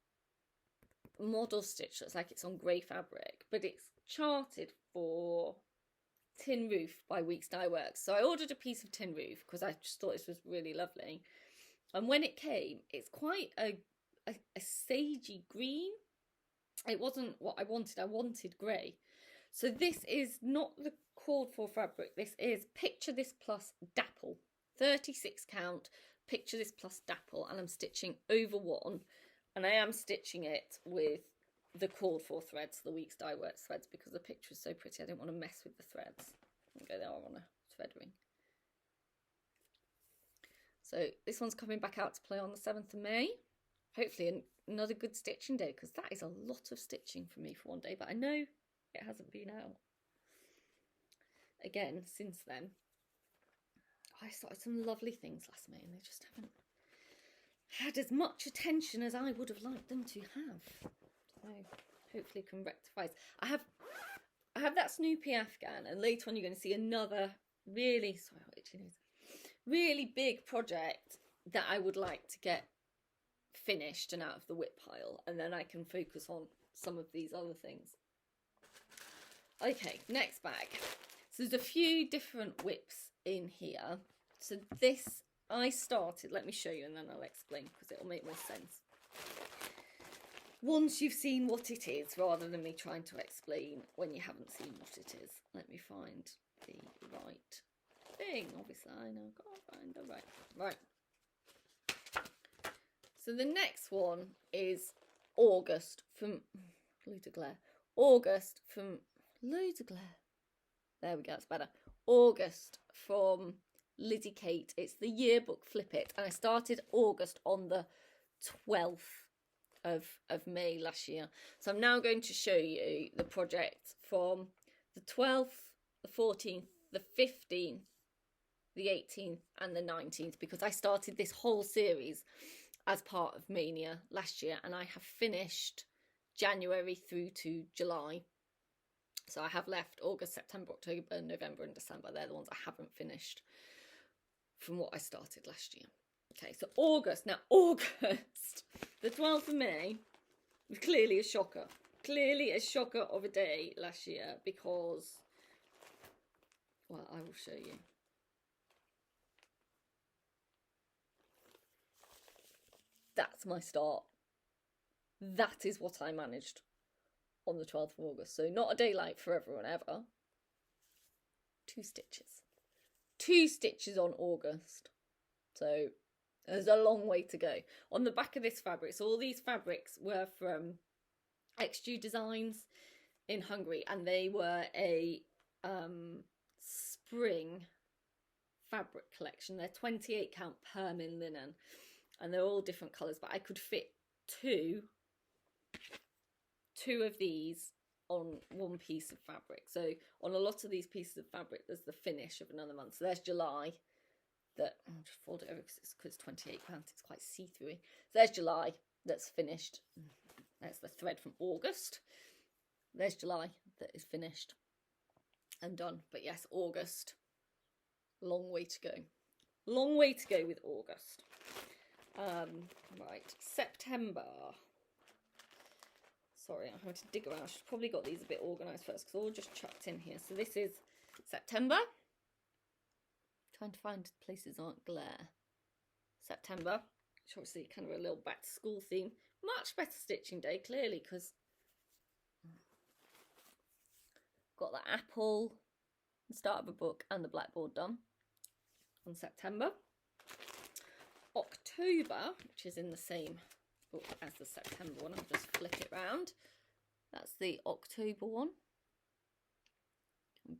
model stitch looks like it's on grey fabric, but it's charted for Tin Roof by Weeks Dye Works. So I ordered a piece of Tin Roof because I just thought this was really lovely. And when it came, it's quite a sagey green. It wasn't what I wanted. I wanted grey. So this is not the called for fabric. This is Picture This plus Dapple. 36 count, Picture This plus Dapple. And I'm stitching over one. And I am stitching it with the called for threads, the Weeks Dye Works threads, because the picture is so pretty. I don't want to mess with the threads. Okay, they are on a thread ring. So this one's coming back out to play on the 7th of May. Hopefully another good stitching day, because that is a lot of stitching for me for one day, but I know it hasn't been out again since then. I started some lovely things last May and they just haven't had as much attention as I would have liked them to have. So hopefully can rectify. I have that Snoopy afghan, and later on you're going to see another really really big project that I would like to get finished and out of the WIP pile, and then I can focus on some of these other things. Okay, next bag. So there's a few different WIPs in here. So this I started, let me show you and then I'll explain because it'll make more sense once you've seen what it is, rather than me trying to explain when you haven't seen what it is. Let me find the right thing. Obviously I know, can't find the right. So the next one is August from Loads of Glare. August from Loads of Glare. There we go, that's better. August from Lizzie Kate. It's the yearbook Flip It. And I started August on the 12th of May last year. So I'm now going to show you the project from the 12th, the 14th, the 15th, the 18th and the 19th, because I started this whole series as part of Mania last year and I have finished January through to July. So I have left August, September, October, November and December. They're the ones I haven't finished from what I started last year. Okay, so August. Now August, the 12th of May, was clearly a shocker. Clearly a shocker of a day last year because, well, I will show you. That's my start. That is what I managed on the 12th of August. So not a day like Forever and Ever. 2 stitches. 2 stitches on August. So there's a long way to go. On the back of this fabric, so all these fabrics were from XG Designs in Hungary, and they were a spring fabric collection. They're 28 count Permin linen, and they're all different colours, but I could fit two of these on one piece of fabric. So on a lot of these pieces of fabric, there's the finish of another month. So there's July, that I'll just fold it over because it's £28. It's quite see-through. So there's July, that's finished. There's the thread from August. There's July, that is finished and done. But yes, August, long way to go. Long way to go with August. Right, September. Sorry, I'm having to dig around. I should probably got these a bit organised first because all just chucked in here. So this is September. Trying to find places aren't glare. September, which obviously kind of a little back to school theme. Much better stitching day, clearly, because got the apple, the start of a book, and the blackboard done on September. October, which is in the same book as the September one, I'll just flip it round. That's the October one.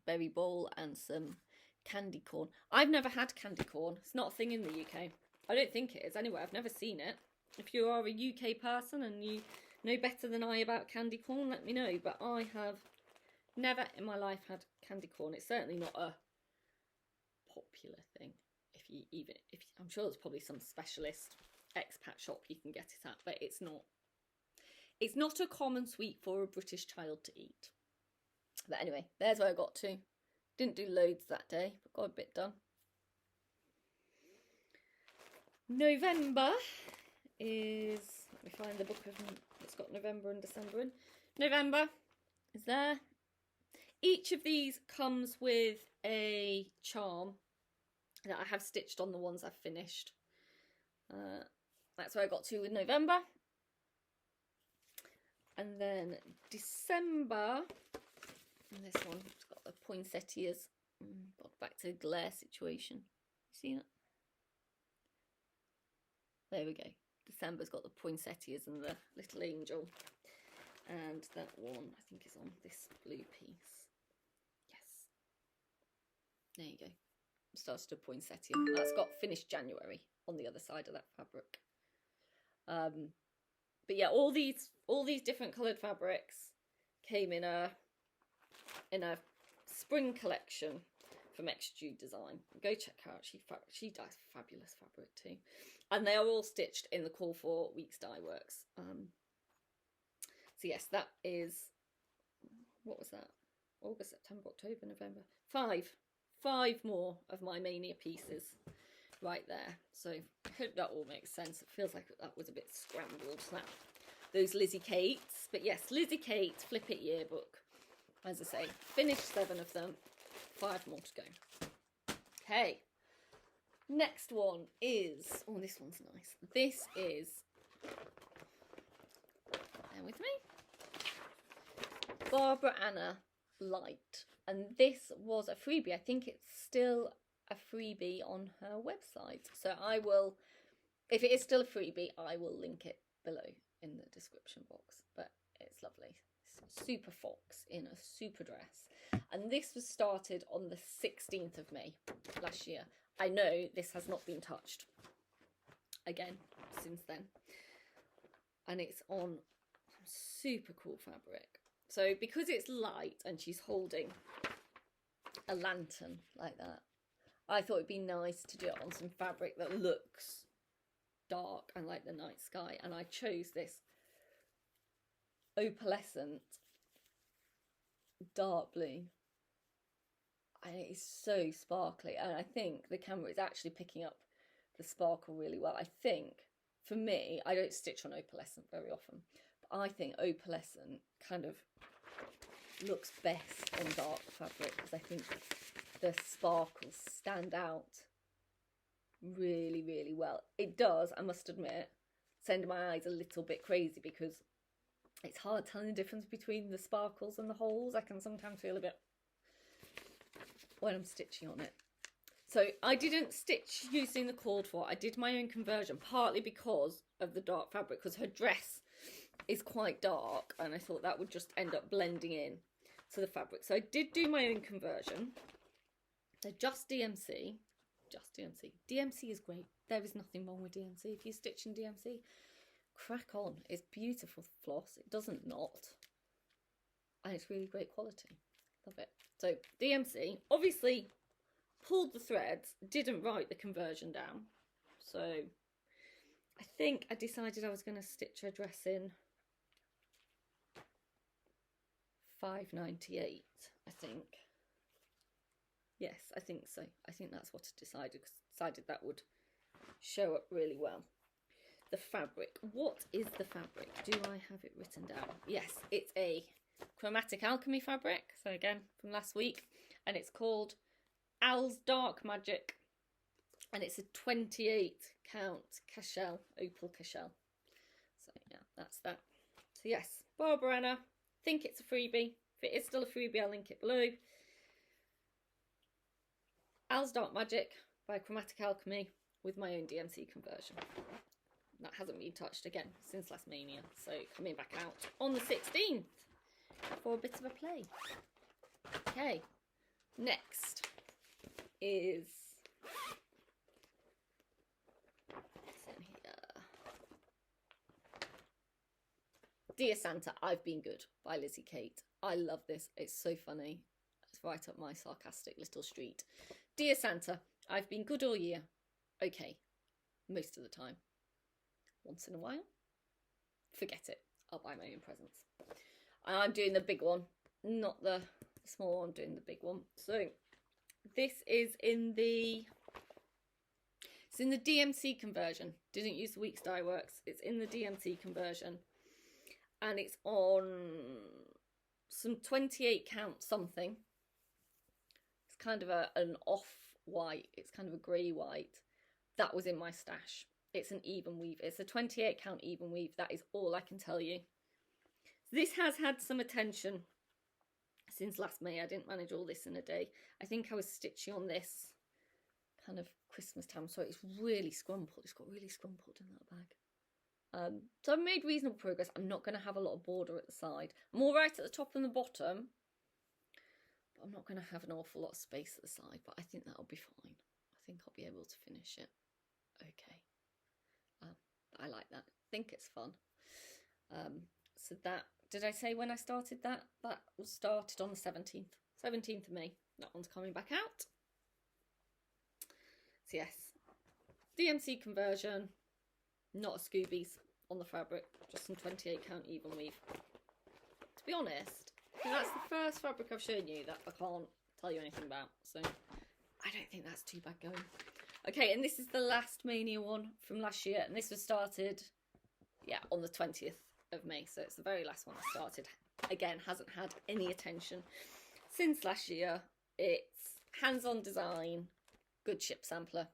Berry bowl and some candy corn. I've never had candy corn. It's not a thing in the UK. I don't think it is anyway. I've never seen it. If you are a UK person and you know better than I about candy corn, let me know. But I have never in my life had candy corn. It's certainly not a popular thing. I'm sure there's probably some specialist expat shop you can get it at, but it's not a common sweet for a British child to eat. But anyway, there's where I got to. Didn't do loads that day, but got a bit done. November is, let me find the book that's got November and December in. November is there. Each of these comes with a charm that I have stitched on the ones I've finished. That's where I got to with November. And then December, and this one, it's got the poinsettias. Got back to the glare situation. See that? There we go. December's got the poinsettias and the little angel. And that one, I think, is on this blue piece. Yes. There you go. Started a poinsettia. That's got finished January on the other side of that fabric. But yeah, all these different coloured fabrics came in a spring collection from XG Design. Go check her out. She does fabulous fabric too, and they are all stitched in the Call for Weeks Dye Works. So yes, that is, what was that? August, September, October, November. Five more of my Mania pieces right there. So I hope that all makes sense. It feels like that was a bit scrambled, those Lizzie Kates. But yes, Lizzie Kate Flip It Yearbook. As I say, finished 7 of them. 5 more to go. Okay. Next one is, oh, this one's nice. This is, bear with me, Barbara Anna Light. And this was a freebie. I think it's still a freebie on her website. So I will, if it is still a freebie, I will link it below in the description box. But it's lovely. It's super fox in a super dress. And this was started on the 16th of May last year. I know this has not been touched again since then. And it's on super cool fabric. So because it's light and she's holding a lantern like that, I thought it'd be nice to do it on some fabric that looks dark and like the night sky. And I chose this opalescent dark blue. And it is so sparkly. And I think the camera is actually picking up the sparkle really well. I think, for me, I don't stitch on opalescent very often, but I think opalescent kind of looks best on dark fabric because I think the sparkles stand out really, really well. It does, I must admit, send my eyes a little bit crazy because it's hard telling the difference between the sparkles and the holes. I can sometimes feel a bit when I'm stitching on it. So I didn't stitch using the called for. I did my own conversion, partly because of the dark fabric, because her dress is quite dark and I thought that would just end up blending in to the fabric. So I did do my own conversion. They're just DMC. Just DMC. DMC is great. There is nothing wrong with DMC. If you're stitching DMC, crack on. It's beautiful floss. It doesn't knot. And it's really great quality. Love it. So DMC, obviously pulled the threads, didn't write the conversion down. So I think I decided I was going to stitch her dress in £5.98, I think. Yes, I think so. I think that's what I decided, because I decided that would show up really well. The fabric. What is the fabric? Do I have it written down? Yes, it's a Chromatic Alchemy fabric. So again, from last week. And it's called Owl's Dark Magic. And it's a 28 count cashel, opal cashel. So yeah, that's that. So yes, Barbara Anna. Think it's a freebie. If it is still a freebie, I'll link it below. Owl's Dark Magic by Chromatic Alchemy with my own DMC conversion. That hasn't been touched again since last Mania. So coming back out on the 16th for a bit of a play. Okay, next is what's in here? Dear Santa, I've Been Good by Lizzie Kate. I love this. It's so funny. It's right up my sarcastic little street. Dear Santa, I've been good all year. Okay, most of the time. Once in a while, forget it. I'll buy my own presents. And I'm doing the big one, not the small one. I'm doing the big one. So this is in the DMC conversion. Didn't use the Weeks Dye Works. It's in the DMC conversion, and it's on some 28 count something. It's kind of an off white. It's kind of a grey white. That was in my stash. It's an even weave. It's a 28 count even weave. That is all I can tell you. This has had some attention since last May. I didn't manage all this in a day. I think I was stitching on this kind of Christmas time. So it's really scrumpled. It's got really scrumpled in that bag. So I've made reasonable progress. I'm not going to have a lot of border at the side. I'm all right at the top and the bottom. But I'm not going to have an awful lot of space at the side. But I think that'll be fine. I think I'll be able to finish it. Okay. I like that. I think it's fun. So that, did I say when I started that? That was started on the 17th of May. That one's coming back out. So yes, DMC conversion, not a Scoobies on the fabric, just some 28 count even weave. To be honest, that's the first fabric I've shown you that I can't tell you anything about. So I don't think that's too bad going. Okay, and this is the last Mania one from last year, and this was started, yeah, on the 20th of May, so it's the very last one I started. Again, hasn't had any attention since last year. It's hands-on design, good ship sampler.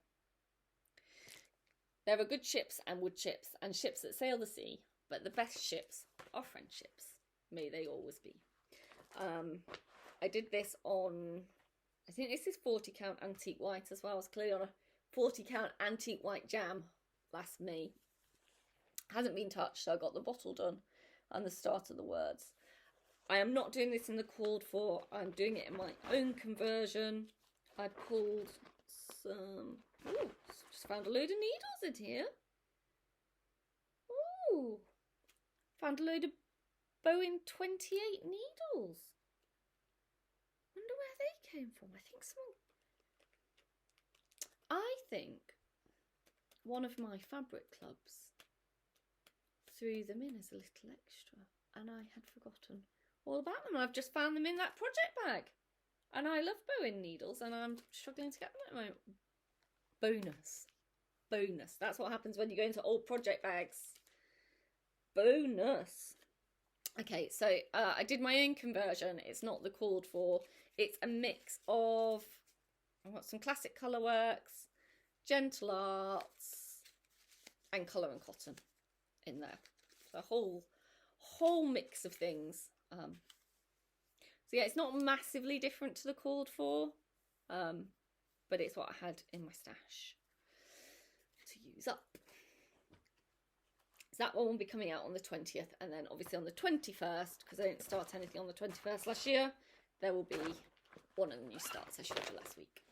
There are good ships and wood ships and ships that sail the sea, but the best ships are friendships. May they always be. I did this on, I think this is 40 count antique white as well. I was clearly on a 40 count antique white jam last May. Hasn't been touched, so I got the bottle done and the start of the words. I am not doing this in the called for. I'm doing it in my own conversion. I pulled some, ooh, just found a load of needles in here. Ooh, found a load of Bowen 28 needles. Wonder where they came from. I think one of my fabric clubs threw them in as a little extra, and I had forgotten all about them. I've just found them in that project bag, and I love Bowen needles, and I'm struggling to get them at the moment. Bonus. That's what happens when you go into old project bags. Bonus. Okay, so I did my own conversion. It's not the called for. It's a mix of, I've got some classic colour works, gentle arts, and colour and cotton in there. So a whole mix of things. So yeah, it's not massively different to the called for, but it's what I had in my stash to use up. So that one will be coming out on the 20th, and then obviously on the 21st, because I didn't start anything on the 21st last year, there will be one of the new starts I showed you last week.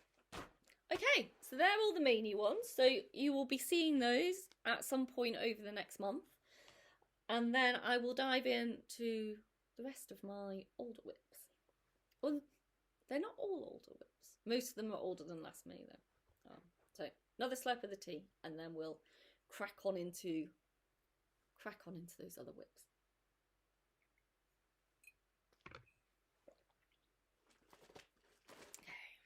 Okay, so they're all the Mania ones. So you will be seeing those at some point over the next month. And then I will dive into the rest of my older WIPs. Well, they're not all older WIPs. Most of them are older than last May though. So another slurp of the tea, and then we'll crack on into those other WIPs. Okay.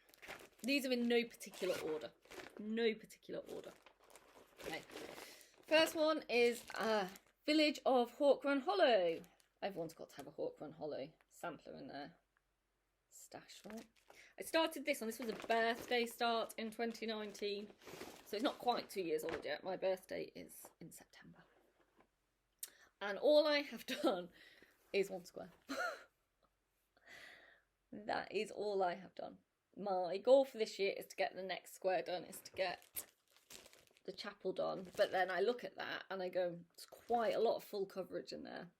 These are in no particular order. No particular order. Okay. First one is Village of Hawk Run Hollow. Everyone's got to have a Hawk Run Hollow sampler in their stash, right? I started this one. This was a birthday start in 2019. So it's not quite 2 years old yet. My birthday is in September. And all I have done is 1 square. That is all I have done. My goal for this year is to get the next square done, is to get the chapel done. But then I look at that and I go, it's quite a lot of full coverage in there.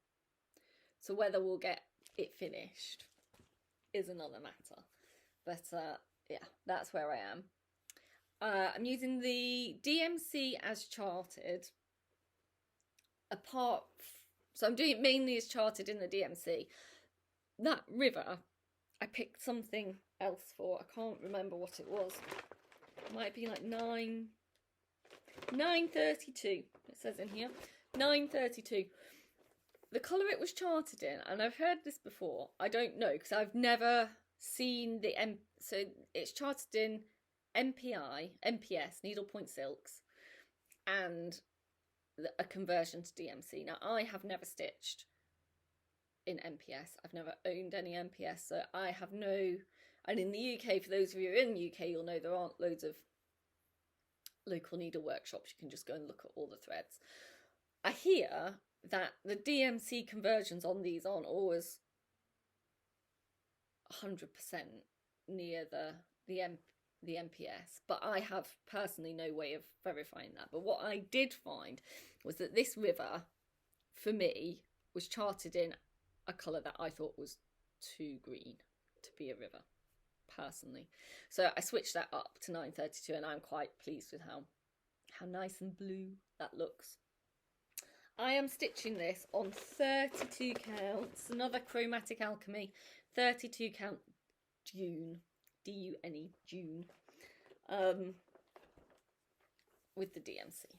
So whether we'll get it finished is another matter. But yeah, that's where I am. I'm using the DMC as charted. So I'm doing it mainly as charted in the DMC. That river, I picked something else for. I can't remember what it was. It might be like 932. It says in here 932. The colour it was charted in, and I've heard this before. I don't know because I've never seen the so it's charted in MPS, needlepoint silks, and a conversion to DMC. Now I have never stitched in MPS. I've never owned any MPS, so I have no. And in the UK, for those of you in the UK, you'll know there aren't loads of local needle workshops. You can just go and look at all the threads. I hear that the DMC conversions on these aren't always 100% near the MPS, but I have personally no way of verifying that. But what I did find was that this river, for me, was charted in a colour that I thought was too green to be a river, personally. So I switched that up to 932, and I'm quite pleased with how nice and blue that looks. I am stitching this on 32 counts, another Chromatic Alchemy, 32 count June, D-U-N-E, June, with the DMC.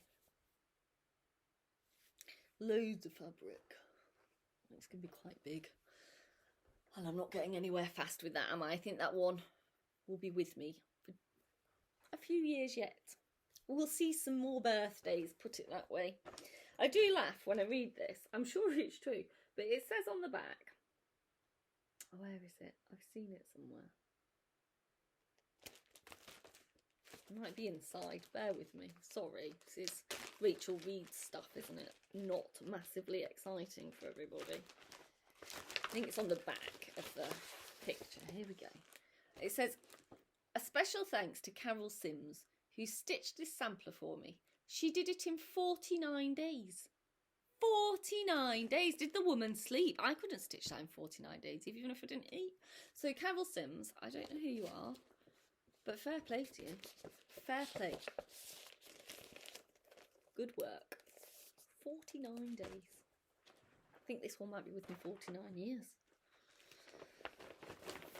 Loads of fabric. It's going to be quite big. And I'm not getting anywhere fast with that, am I? I think that one will be with me for a few years yet. We'll see some more birthdays, put it that way. I do laugh when I read this. I'm sure it's true. But it says on the back. Where is it? I've seen it somewhere. It might be inside. Bear with me. Sorry. This is Rachel reads stuff, isn't it? Not massively exciting for everybody. I think it's on the back of the picture. Here we go. It says, a special thanks to Carol Sims, who stitched this sampler for me. She did it in 49 days. 49 days. Did the woman sleep? I couldn't stitch that in 49 days, even if I didn't eat. So Carol Sims, I don't know who you are, but fair play to you. Fair play. Good work. 49 days. I think this one might be with me 49 years.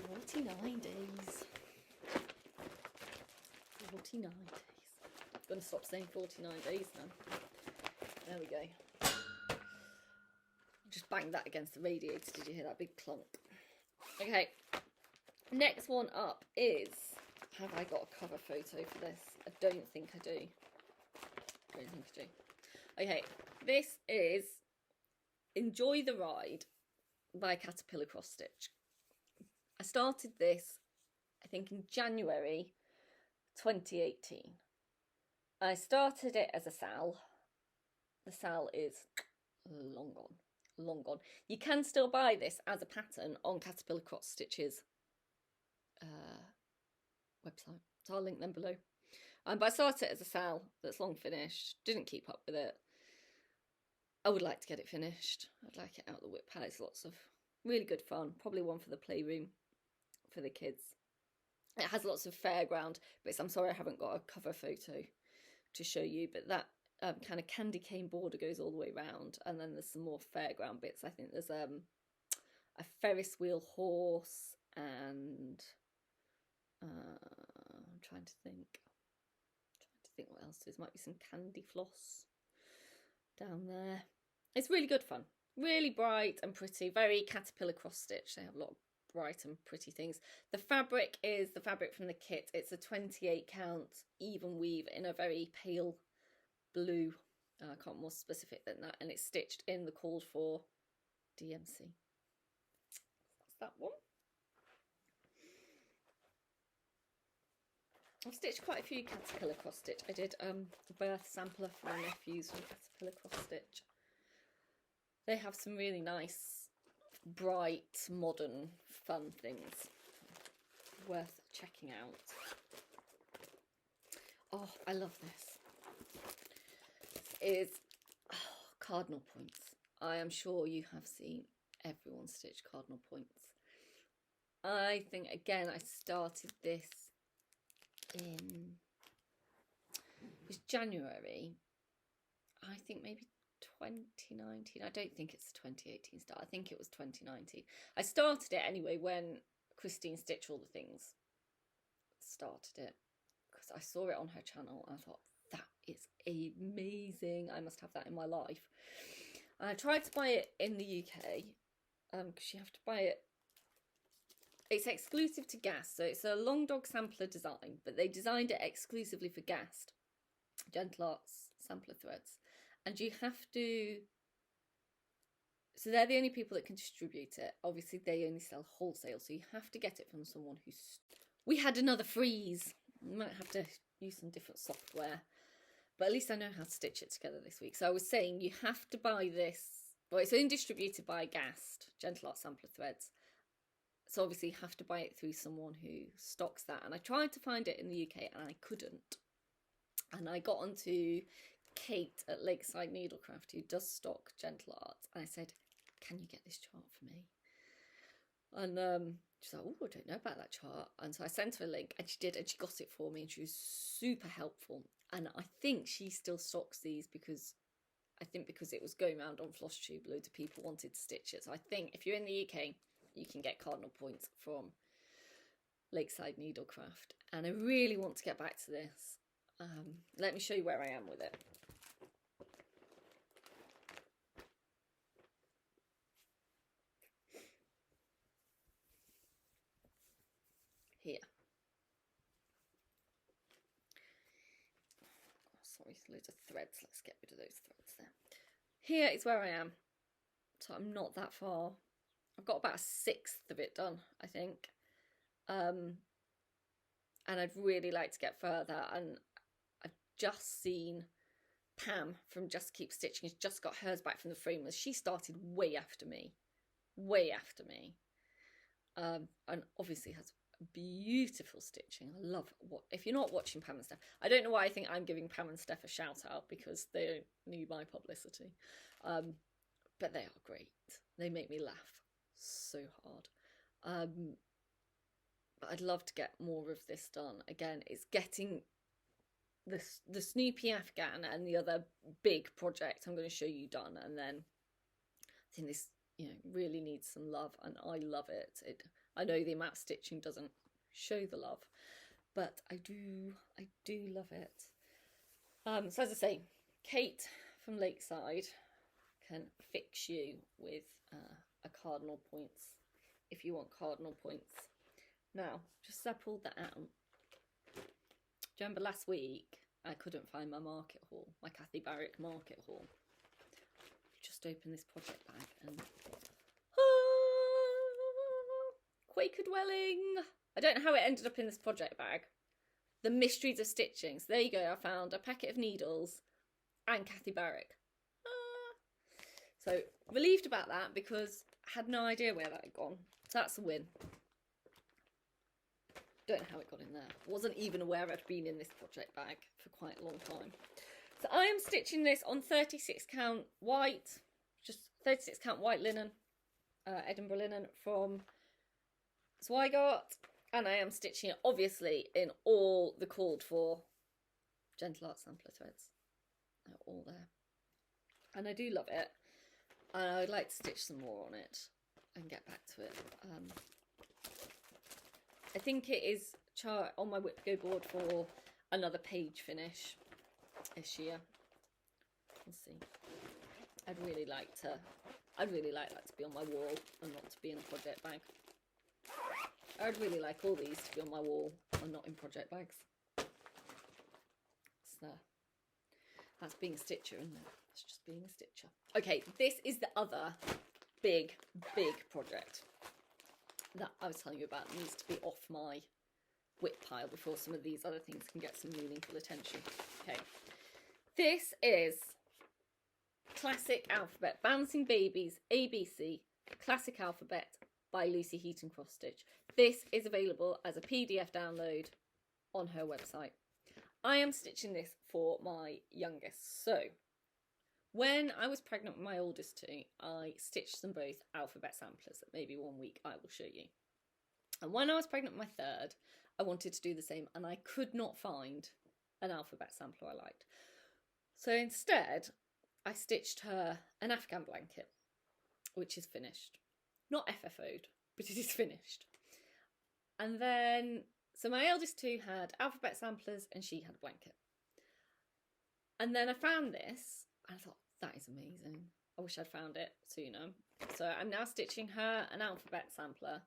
49 days. 49 days. I'm going to stop saying 49 days now. There we go. Just banged that against the radiator. Did you hear that big clunk? Okay. Next one up is... Have I got a cover photo for this? I don't think I do. Okay. This is Enjoy the Ride by Caterpillar Cross Stitch. I started this, I think, in January 2018. I started it as a sal. The sal is long gone. Long gone. You can still buy this as a pattern on Caterpillar Cross Stitch's website. So I'll link them below. But I started it as a sal that's long finished. Didn't keep up with it. I would like to get it finished. I'd like it out of the WIP palette. It's lots of really good fun. Probably one for the playroom for the kids. It has lots of fairground bits. I'm sorry I haven't got a cover photo to show you, but that kind of candy cane border goes all the way around, and then there's some more fairground bits. I think there's a Ferris wheel horse and I'm trying to think what else there is. Might be some candy floss down there. It's really good fun. Really bright and pretty. Very caterpillar cross stitch. They have a lot of bright and pretty things. The fabric is the fabric from the kit. It's a 28 count even weave in a very pale blue. I can't be more specific than that. And it's stitched in the called for DMC. That's that one. I've stitched quite a few caterpillar cross stitch. I did a birth sampler for my nephews from caterpillar cross stitch. They have some really nice, bright, modern, fun things worth checking out. Oh, I love this. This is cardinal points. I am sure you have seen everyone stitch cardinal points. I think, again, I started this in, it was January, I think maybe 2019. I don't think it's 2018 start. I think it was 2019. I started it anyway when Christine Stitch All the Things started it, because I saw it on her channel and I thought, that is amazing. I must have that in my life. And I tried to buy it in the UK because you have to buy it. It's exclusive to Gast, so it's a long dog sampler design, but they designed it exclusively for Gast, Gentle Arts sampler threads. And you have to, so they're the only people that can distribute it. Obviously, they only sell wholesale, so you have to get it from someone who's... We had another freeze. We might have to use some different software, but at least I know how to stitch it together this week. So I was saying you have to buy this, well, it's only distributed by Gast, Gentle Art Sampler Threads. So obviously you have to buy it through someone who stocks that. And I tried to find it in the UK and I couldn't. And I got onto Kate at Lakeside Needlecraft, who does stock Gentle Art, and I said, can you get this chart for me? And she's like, oh, I don't know about that chart. And so I sent her a link and she did, and she got it for me, and she was super helpful. And I think she still stocks these because it was going around on Flosstube, loads of people wanted to stitch it. So I think if you're in the UK, you can get cardinal points from Lakeside Needlecraft. And I really want to get back to this. Let me show you where I am with it. Here. Oh, sorry, loads of threads. Let's get rid of those threads there. Here is where I am. So I'm not that far. I've got about a sixth of it done, I think. And I'd really like to get further. And I've just seen Pam from Just Keep Stitching has just got hers back from the framers. She started way after me. And obviously has beautiful stitching. I love what, if you're not watching Pam and Steph, I don't know why I think I'm giving Pam and Steph a shout out because they don't need my publicity. But they are great. They make me laugh so hard. But I'd love to get more of this done. Again, it's getting the Snoopy Afghan and the other big project I'm going to show you done, and then I think this, you know, really needs some love, and I love it. I know the amount of stitching doesn't show the love, but I do love it. So as I say, Kate from Lakeside can fix you with a cardinal points if you want cardinal points. Now, just as I pulled that out, do you remember last week I couldn't find my market haul, my Kathy Barrick market haul? Just open this project bag and Quaker Dwelling. I don't know how it ended up in this project bag. The mysteries of stitching. So there you go. I found a packet of needles and Kathy Barrick. So relieved about that because I had no idea where that had gone. So that's a win. Don't know how it got in there. Wasn't even aware I'd been in this project bag for quite a long time. So I am stitching this on 36 count white, just 36 count white linen, Edinburgh linen from Zweigart, and I am stitching it obviously in all the called for Gentle Art Sampler threads. They're all there. And I do love it. And I would like to stitch some more on it and get back to it. I think it is on my WIPGO board for another page finish this year. We'll see. I'd really like that to be on my wall and not to be in a project bag. I'd really like all these to be on my wall and not in project bags. So that's being a stitcher, isn't it? That's just being a stitcher. Okay, this is the other big project that I was telling you about. It needs to be off my WIP pile before some of these other things can get some meaningful attention. Okay, this is Classic Alphabet, Bouncing Babies ABC Classic Alphabet by Lucy Heaton Cross Stitch. This is available as a PDF download on her website. I am stitching this for my youngest. So when I was pregnant with my oldest two, I stitched them both alphabet samplers that maybe one week I will show you. And when I was pregnant with my third, I wanted to do the same and I could not find an alphabet sampler I liked. So instead, I stitched her an afghan blanket, which is finished. Not FFO'd, but it is finished. And then, so my eldest two had alphabet samplers and she had a blanket. And then I found this and I thought, that is amazing. I wish I'd found it sooner. So I'm now stitching her an alphabet sampler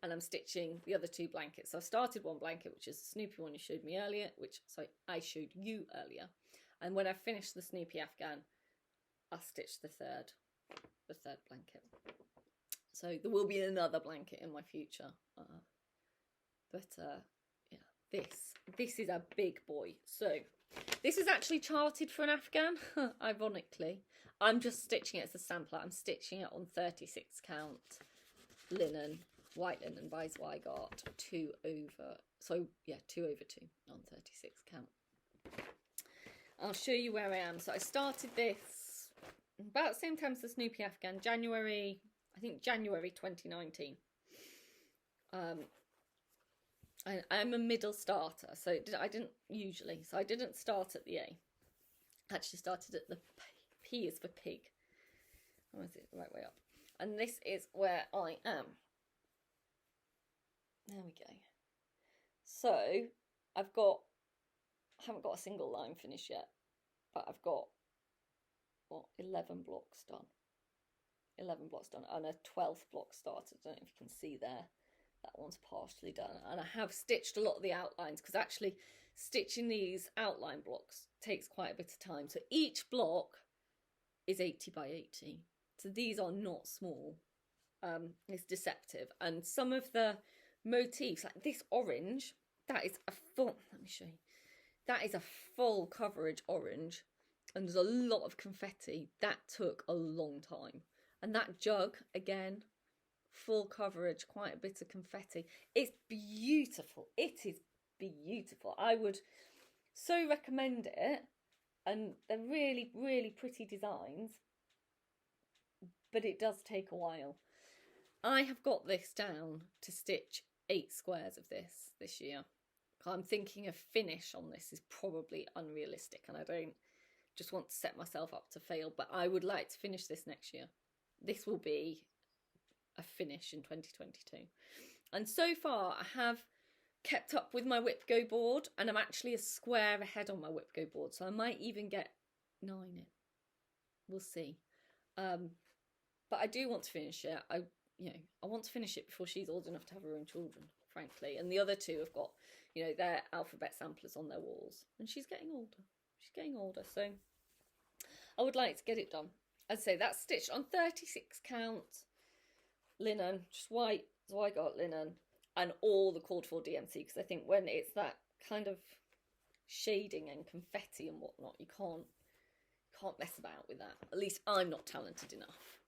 and I'm stitching the other two blankets. So I started one blanket, which is the Snoopy one you showed me earlier, I showed you earlier. And when I finished the Snoopy afghan, I'll stitch the third blanket. So there will be another blanket in my future. Yeah, this is a big boy. So this is actually charted for an afghan, ironically. I'm just stitching it as a sampler. I'm stitching it on 36 count linen, white linen by Zweigart, 2 over 2 on 36 count. I'll show you where I am. So I started this about the same time as the Snoopy afghan, January 2019. I'm a middle starter, so I didn't start at the A. I actually started at the P is for pig. Or is it the right way up? And this is where I am. There we go. So I haven't got a single line finished yet, but I've got 11 blocks done. 11 blocks done and a 12th block started. I don't know if you can see there. That one's partially done. And I have stitched a lot of the outlines because actually stitching these outline blocks takes quite a bit of time. So each block is 80 by 80. So these are not small. It's deceptive. And some of the motifs, like this orange, that is a full, let me show you. That is a full coverage orange. And there's a lot of confetti. That took a long time. And that jug, again, full coverage, quite a bit of confetti. It's beautiful. It is beautiful. I would so recommend it. And they're really, really pretty designs. But it does take a while. I have got this down to stitch 8 squares of this year. I'm thinking a finish on this is probably unrealistic. And I don't just want to set myself up to fail. But I would like to finish this next year. This will be a finish in 2022. And so far I have kept up with my WIPGO board and I'm actually a square ahead on my WIPGO board. So I might even get 9 in. We'll see. But I do want to finish it. I want to finish it before she's old enough to have her own children, frankly. And the other two have got, their alphabet samplers on their walls. And she's getting older. She's getting older. So I would like to get it done. As I say, that's stitched on 36 count linen, just white Zweigart linen, and all the called for DMC, because I think when it's that kind of shading and confetti and whatnot, you can't mess about with that. At least I'm not talented enough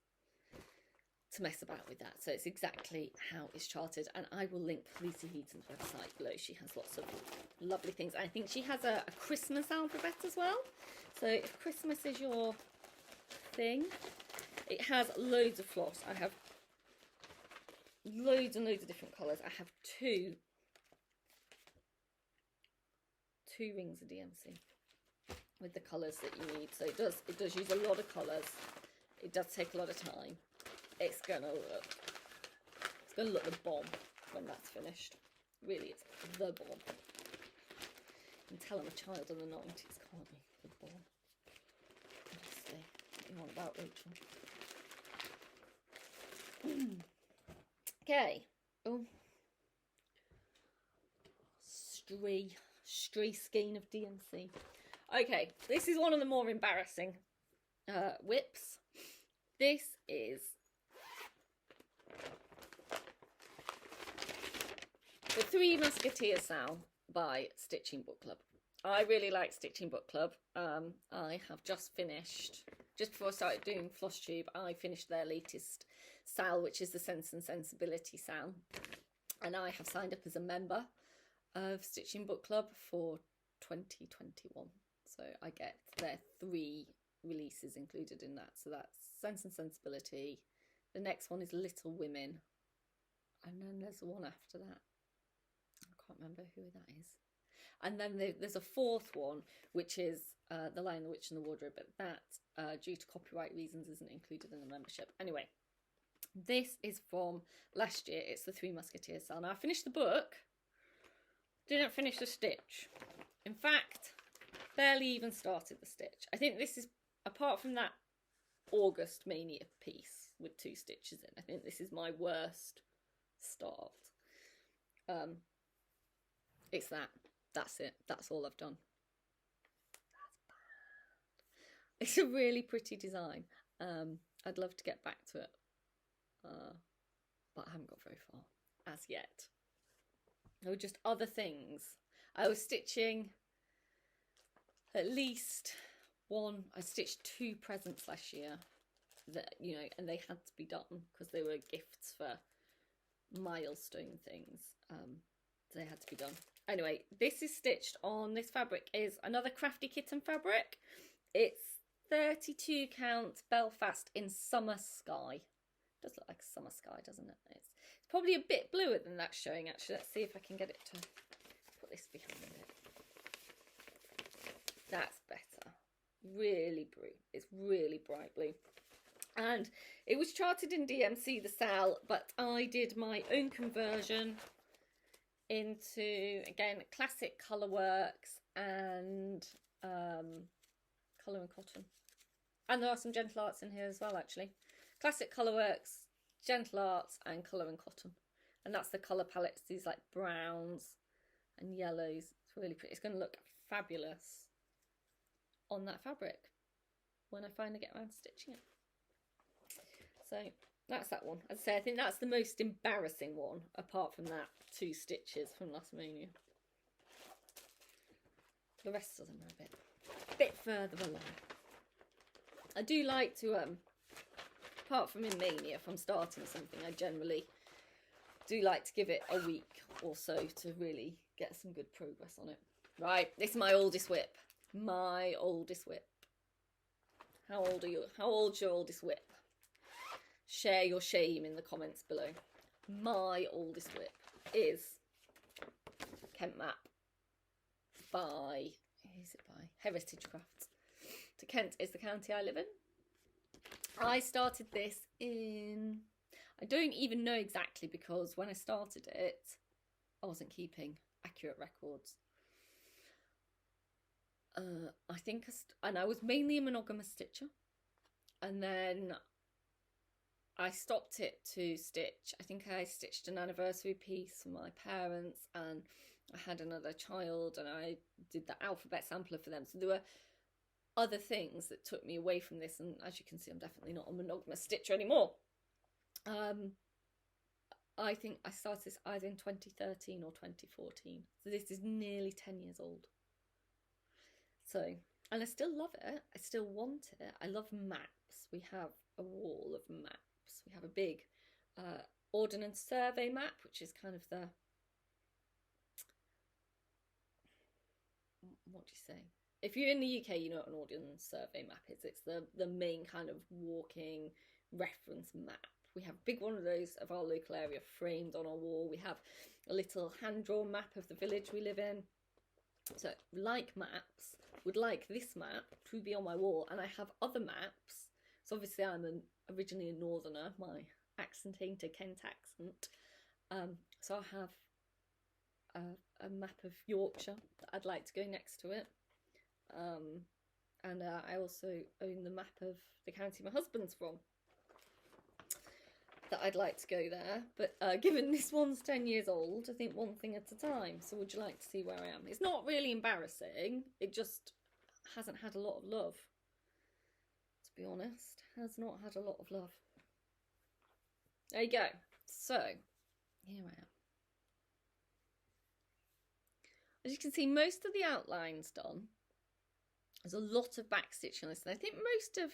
to mess about with that. So it's exactly how it's charted, and I will link Lucy Heaton's website below. She has lots of lovely things. I think she has a Christmas alphabet as well. So if Christmas is your thing, it has loads of floss. I have loads and loads of different colours. I have two rings of DMC with the colours that you need. So it does use a lot of colours. It does take a lot of time. It's gonna look the bomb when that's finished. Really, it's the bomb. You can tell I'm a child of the 90s, can't you? The bomb. Honestly, what you want about Rachel? Okay. Oh. Stray skein of DMC. Okay, this is one of the more embarrassing WIPs. This is The Three Musketeers Sal by Stitching Book Club. I really like Stitching Book Club. I have just finished, just before I started doing Flosstube, I finished their latest Sal, which is the Sense and Sensibility Sal. And I have signed up as a member of Stitching Book Club for 2021. So I get their 3 releases included in that. So that's Sense and Sensibility. The next one is Little Women. And then there's the one after that. I can't remember who that is. And then there's a 4th one, which is The Lion, the Witch and the Wardrobe. But that, due to copyright reasons, isn't included in the membership. Anyway, this is from last year. It's The Three Musketeers Sal. Now, I finished the book. Didn't finish the stitch. In fact, barely even started the stitch. I think this is, apart from that August Mania piece with 2 stitches in, I think this is my worst start. It's that. That's it. That's all I've done. That's bad. It's a really pretty design. I'd love to get back to it. But I haven't got very far as yet. There were just other things. I was stitching at least one. I stitched 2 presents last year that, you know, and they had to be done because they were gifts for milestone things. They had to be done. Anyway, this is stitched on, this fabric is another Crafty Kitten fabric. It's 32 count Belfast in Summer Sky. It does look like Summer Sky, doesn't it? It's probably a bit bluer than that's showing, actually. Let's see if I can get it to put this behind it. That's better. Really blue. It's really bright blue. And it was charted in DMC, the Sal, but I did my own conversion into, again, classic Colourworks and Colour and Cotton. And there are some Gentle Arts in here as well, actually. Classic Colourworks, Gentle Arts and Colour and Cotton. And that's the colour palettes, these like browns and yellows. It's really pretty. It's going to look fabulous on that fabric when I finally get around to stitching it. So that's that one. As I say, I think that's the most embarrassing one, apart from that 2 stitches from last Mania. The rest of them are a bit further along. I do like to, apart from in Mania, if I'm starting something, I generally do like to give it a week or so to really get some good progress on it. Right, this is my oldest WIP. My oldest WIP. How old are you? How old's your oldest WIP? Share your shame in the comments below. My oldest WIP is Kent Map by, who's it by? Heritage Crafts. To Kent is the county I live in. I started this in, I don't even know exactly because when I started it, I wasn't keeping accurate records. I think, and I was mainly a monogamous stitcher. And then I stopped it to stitch. I think I stitched an anniversary piece for my parents and I had another child and I did the alphabet sampler for them. So there were other things that took me away from this, and as you can see, I'm definitely not a monogamous stitcher anymore. I think I started this either in 2013 or 2014. So this is nearly 10 years old. So, and I still love it. I still want it. I love maps. We have a wall of maps. We have a big ordnance survey map, which is kind of the, what do you say? If you're in the UK, you know what an ordnance survey map is. It's the main kind of walking reference map. We have a big one of those of our local area framed on our wall. We have a little hand-drawn map of the village we live in. So, like maps, would like this map to be on my wall. And I have other maps. So obviously I'm originally a northerner, my accent ain't a Kent accent. So I have a map of Yorkshire that I'd like to go next to it. And I also own the map of the county my husband's from, that I'd like to go there. But given this one's 10 years old, I think one thing at a time. So would you like to see where I am? It's not really embarrassing. It just hasn't had a lot of love. To be honest, has not had a lot of love. There you go. So, here I am. As you can see, most of the outline's done. There's a lot of backstitching on this. And I think most of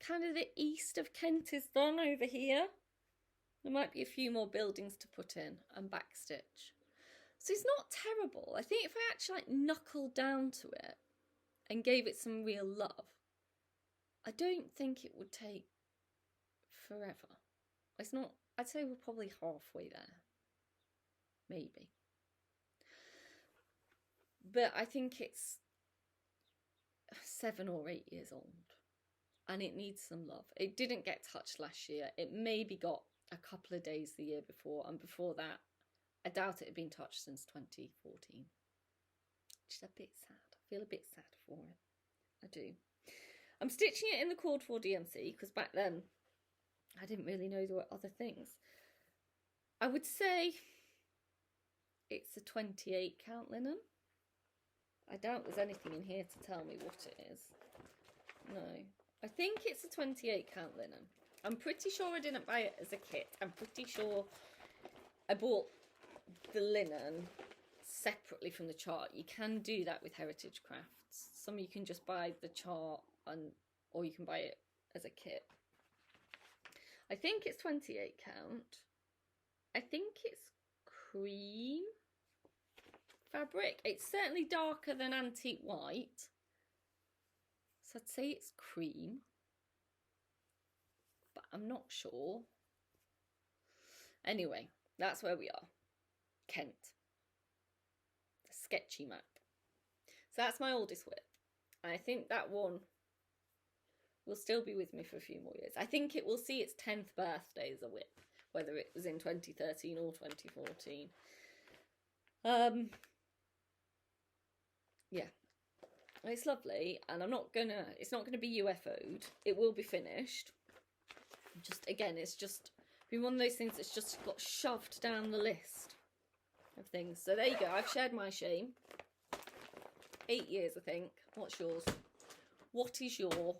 kind of the east of Kent is done over here. There might be a few more buildings to put in and backstitch. So it's not terrible. I think if I actually like knuckled down to it and gave it some real love, I don't think it would take forever. It's not, I'd say we're probably halfway there. Maybe. But I think it's 7 or 8 years old and it needs some love. It didn't get touched last year. It maybe got a couple of days the year before, and before that I doubt it had been touched since 2014, which is a bit sad. I feel a bit sad for it. I do. I'm stitching it in the cord 4 DMC because back then I didn't really know there were other things. I would say it's a 28 count linen. I doubt there's anything in here to tell me what it is. No, I think it's a 28 count linen. I'm pretty sure I didn't buy it as a kit. I'm pretty sure I bought the linen separately from the chart. You can do that with Heritage Crafts. Some you can just buy the chart or you can buy it as a kit. I think it's 28 count. I think it's cream fabric. It's certainly darker than antique white, so I'd say it's cream, but I'm not sure. Anyway, that's where we are. Kent. The sketchy map. So that's my oldest WIP. And I think that one will still be with me for a few more years. I think it will see its 10th birthday as a WIP, whether it was in 2013 or 2014. Yeah, it's lovely, and it's not gonna be UFO'd. It will be finished. Just again, it's just been one of those things that's just got shoved down the list of things. So there you go. I've shared my shame. 8 years, I think. What's yours? What is your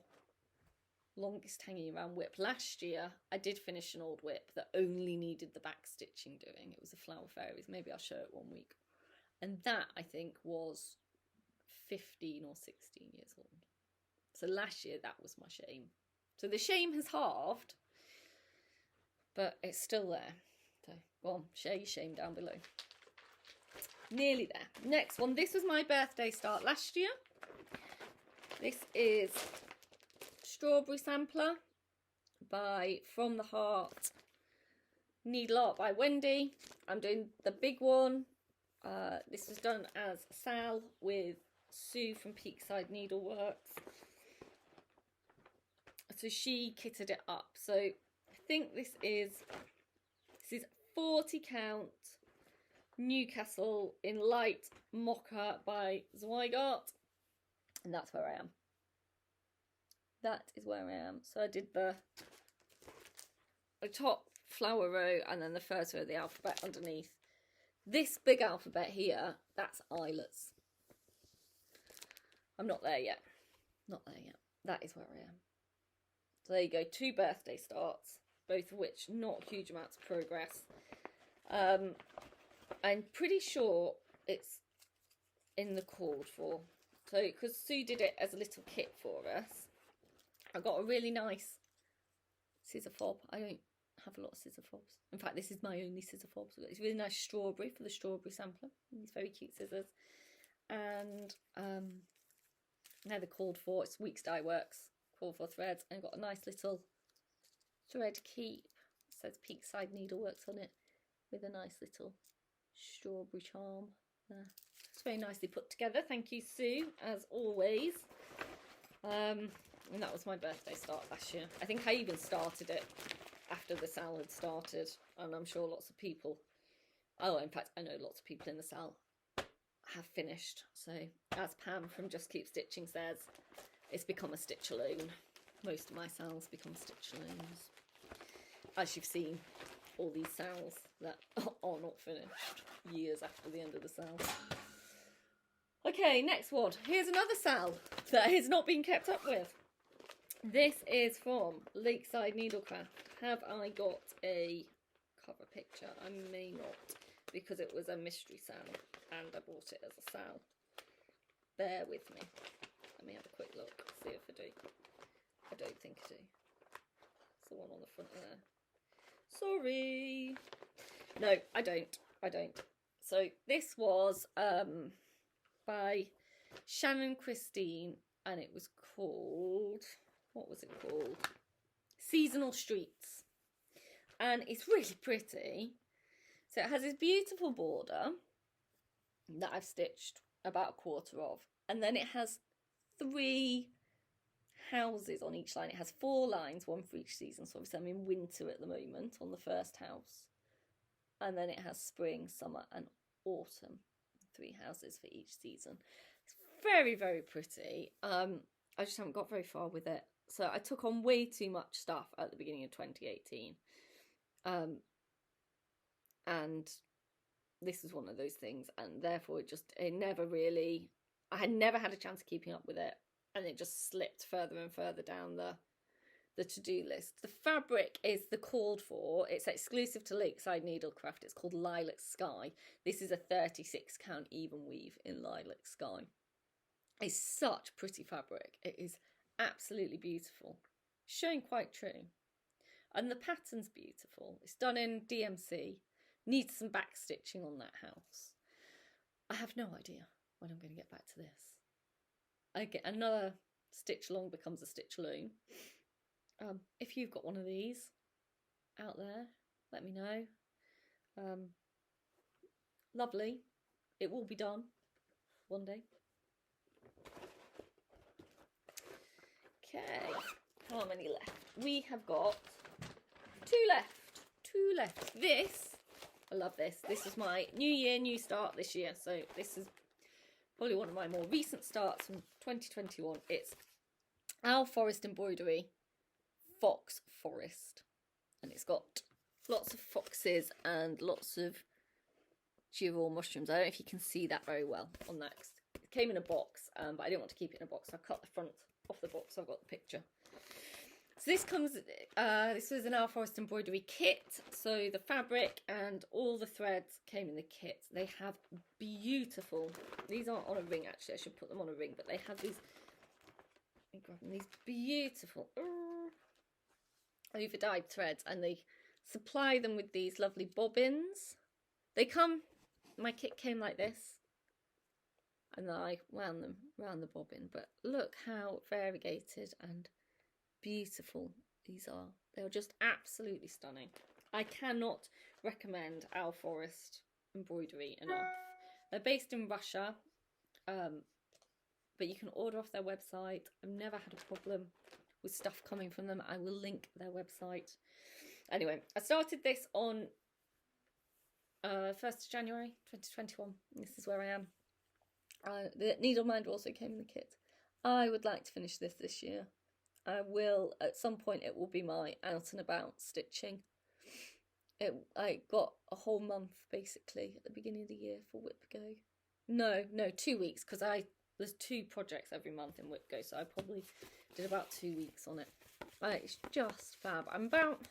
longest hanging around WIP? Last year, I did finish an old WIP that only needed the back stitching doing. It was a Flower Fairies. Maybe I'll show it one week. And that, I think, was 15 or 16 years old. So last year, that was my shame. So the shame has halved, but it's still there. So go on, share your shame down below. Nearly there. Next one. This was my birthday start last year. This is Strawberry Sampler by From the Heart Needle Art by Wendy. I'm doing the big one. This was done as Sal with Sue from Peakside Needleworks. So she kitted it up. So I think this is 40 count Newcastle in light mocha by Zweigart, and that's where I am. That is where I am. So I did the top flower row and then the first row of the alphabet underneath. This big alphabet here, that's eyelets. I'm not there yet. Not there yet. That is where I am. So there you go. 2 birthday starts, both of which not huge amounts of progress. I'm pretty sure it's in the cord for. So, because Sue did it as a little kit for us, I got a really nice scissor fob. I don't have a lot of scissor fobs. In fact, this is my only scissor fob. So it's really nice strawberry for the strawberry sampler. These very cute scissors. And now they're called for. It's Weeks Dye Works. Called for threads. And got a nice little thread keep. It says Peakside Needleworks on it. With a nice little strawberry charm there. It's very nicely put together. Thank you, Sue, as always. And that was my birthday start last year. I think I even started it after the salad started, and I'm sure lots of people Oh, in fact, I know lots of people in the cell have finished. So, as Pam from Just Keep Stitching says, it's become a stitch alone. Most of my sales become stitch alones. As you've seen, all these sales that are not finished years after the end of the sale. Okay, next one. Here's another sale that has not been kept up with. This is from Lakeside Needlecraft. Have I got a cover picture? I may not, because it was a mystery sale and I bought it as a sale. Bear with me. Let me have a quick look, see if I do. I don't think I do. It's the one on the front there. Sorry. No, I don't. So this was by Shannon Christine, and it was called, what was it called? Seasonal Streets. And it's really pretty. So it has this beautiful border that I've stitched about a quarter of, and then it has 3 houses on each line. It has 4 lines, one for each season. So obviously I'm in winter at the moment on the first house, and then it has spring, summer and autumn, 3 houses for each season. It's very, very pretty. I just haven't got very far with it, so I took on way too much stuff at the beginning of 2018, and this is one of those things, and therefore I had never had a chance of keeping up with it, and it just slipped further and further down the to-do list. The fabric is the called for. It's exclusive to Lakeside Needlecraft. It's called Lilac Sky. This is a 36 count even weave in Lilac Sky. It's such pretty fabric. It is absolutely beautiful. Showing quite true. And the pattern's beautiful. It's done in DMC. Needs some back stitching on that house. I have no idea when I'm going to get back to this. I get another stitch along becomes a stitch alone. If you've got one of these out there, let me know. Lovely. It will be done one day. Okay, how many left? We have got 2 left. 2 left. This, I love this. This is my new year, new start this year. So this is probably one of my more recent starts from 2021. It's Owl Forest Embroidery Fox Forest, and it's got lots of foxes and lots of giraffe mushrooms. I don't know if you can see that very well on that. It came in a box, but I didn't want to keep it in a box, so I cut the front off the box. So I've got the picture. So this comes, this was an Owl Forest embroidery kit. So the fabric and all the threads came in the kit. They have beautiful, these aren't on a ring actually, I should put them on a ring, but they have these, let me grab them, these beautiful over dyed threads, and they supply them with these lovely bobbins. They come, my kit came like this, and then I wound them around the bobbin, but look how variegated and beautiful these are. They're just absolutely stunning. I cannot recommend Owl Forest embroidery enough. They're based in Russia, but you can order off their website. I've never had a problem with stuff coming from them. I will link their website. Anyway, I started this on 1st of January 2021. This is where I am. The needle minder also came in the kit. I would like to finish this year. I will, at some point, it will be my out and about stitching. I got a whole month basically at the beginning of the year for WIPGO. No, 2 weeks, because there's 2 projects every month in WIPGO, so I probably did about 2 weeks on it. It's just fab. I'm about,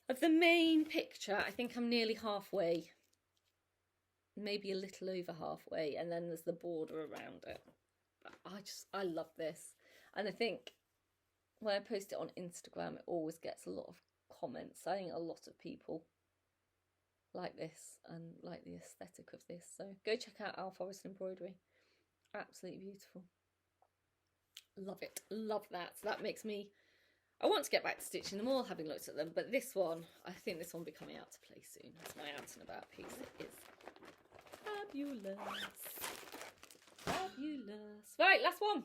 of the main picture, I think I'm nearly halfway, maybe a little over halfway, and then there's the border around it. But I love this. And I think when I post it on Instagram, it always gets a lot of comments. I think a lot of people like this and like the aesthetic of this. So go check out Owl Forest Embroidery. Absolutely beautiful. Love it. Love that. So that makes me, I want to get back to stitching them all, having looked at them. But this one, I think this one will be coming out to play soon. It's my out and about piece. It is fabulous. Fabulous. Right, last one.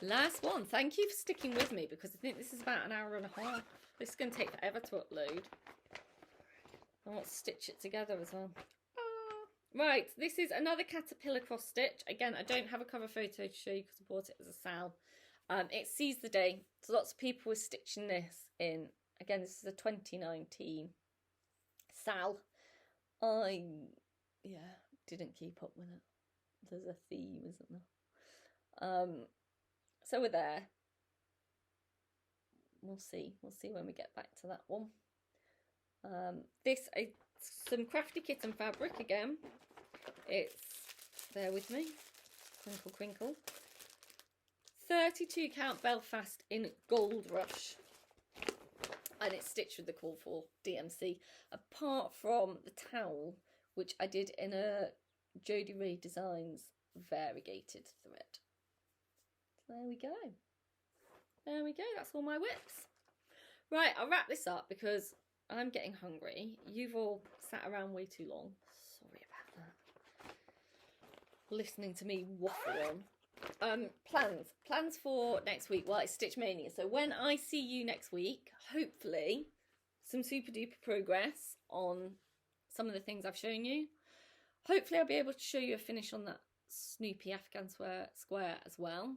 Last one. Thank you for sticking with me, because I think this is about an hour and a half. This is going to take forever to upload. I want to stitch it together as well. Right, this is another caterpillar cross stitch. Again, I don't have a cover photo to show you because I bought it as a sal. It sees the day, so lots of people were stitching this in. Again, this is a 2019 sal. I didn't keep up with it. There's a theme, isn't there? So we're there. We'll see when we get back to that one. This is some Crafty Kitten fabric again. It's, bear with me, crinkle crinkle, 32 count Belfast in Gold Rush, and it's stitched with the call for DMC, apart from the towel, which I did in a Jodie Ray Designs variegated thread. So there we go. There we go, that's all my WIPs. Right, I'll wrap this up because I'm getting hungry. You've all sat around way too long. Sorry about that. Listening to me waffle on. Plans for next week. Well, it's Stitch Mania. So when I see you next week, hopefully some super duper progress on some of the things I've shown you. Hopefully I'll be able to show you a finish on that Snoopy afghan square as well.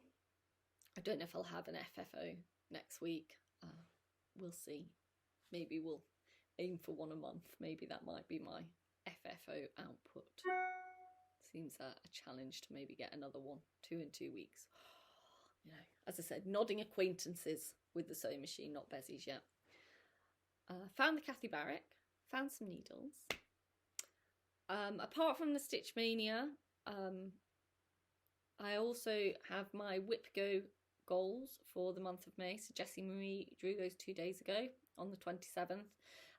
I don't know if I'll have an FFO next week. We'll see. Maybe we'll aim for one a month. Maybe that might be my FFO output. Seems a challenge to maybe get another one, 2 in 2 weeks. You know, as I said, nodding acquaintances with the sewing machine, not bezies yet. Found the Kathy Barrick, found some needles. Apart from the Stitch Mania, I also have my WIPGO goals for the month of May. So Jessie Marie drew those 2 days ago on the 27th,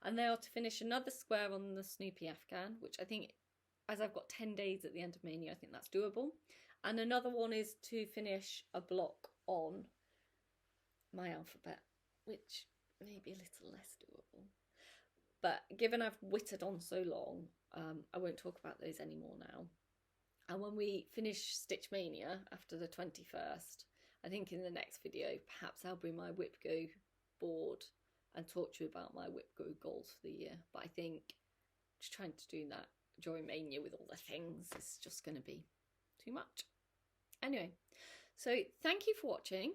and they are to finish another square on the Snoopy afghan, which I think, as I've got 10 days at the end of Mania, I think that's doable. And another one is to finish a block on my alphabet, which may be a little less doable. But given I've whittled on so long, I won't talk about those anymore now. And when we finish Stitch Mania after the 21st, I think in the next video, perhaps I'll bring my WIPGO board and talk to you about my WIPGO goals for the year. But I think just trying to do that during Mania with all the things is just going to be too much. Anyway, so thank you for watching.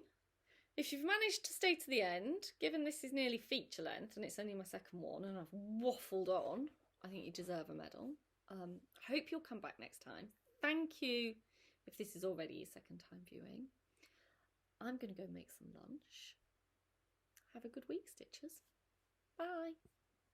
If you've managed to stay to the end, given this is nearly feature length and it's only my second one and I've waffled on, I think you deserve a medal. Hope you'll come back next time. Thank you if this is already your second time viewing. I'm going to go make some lunch. Have a good week, Stitchers. Bye.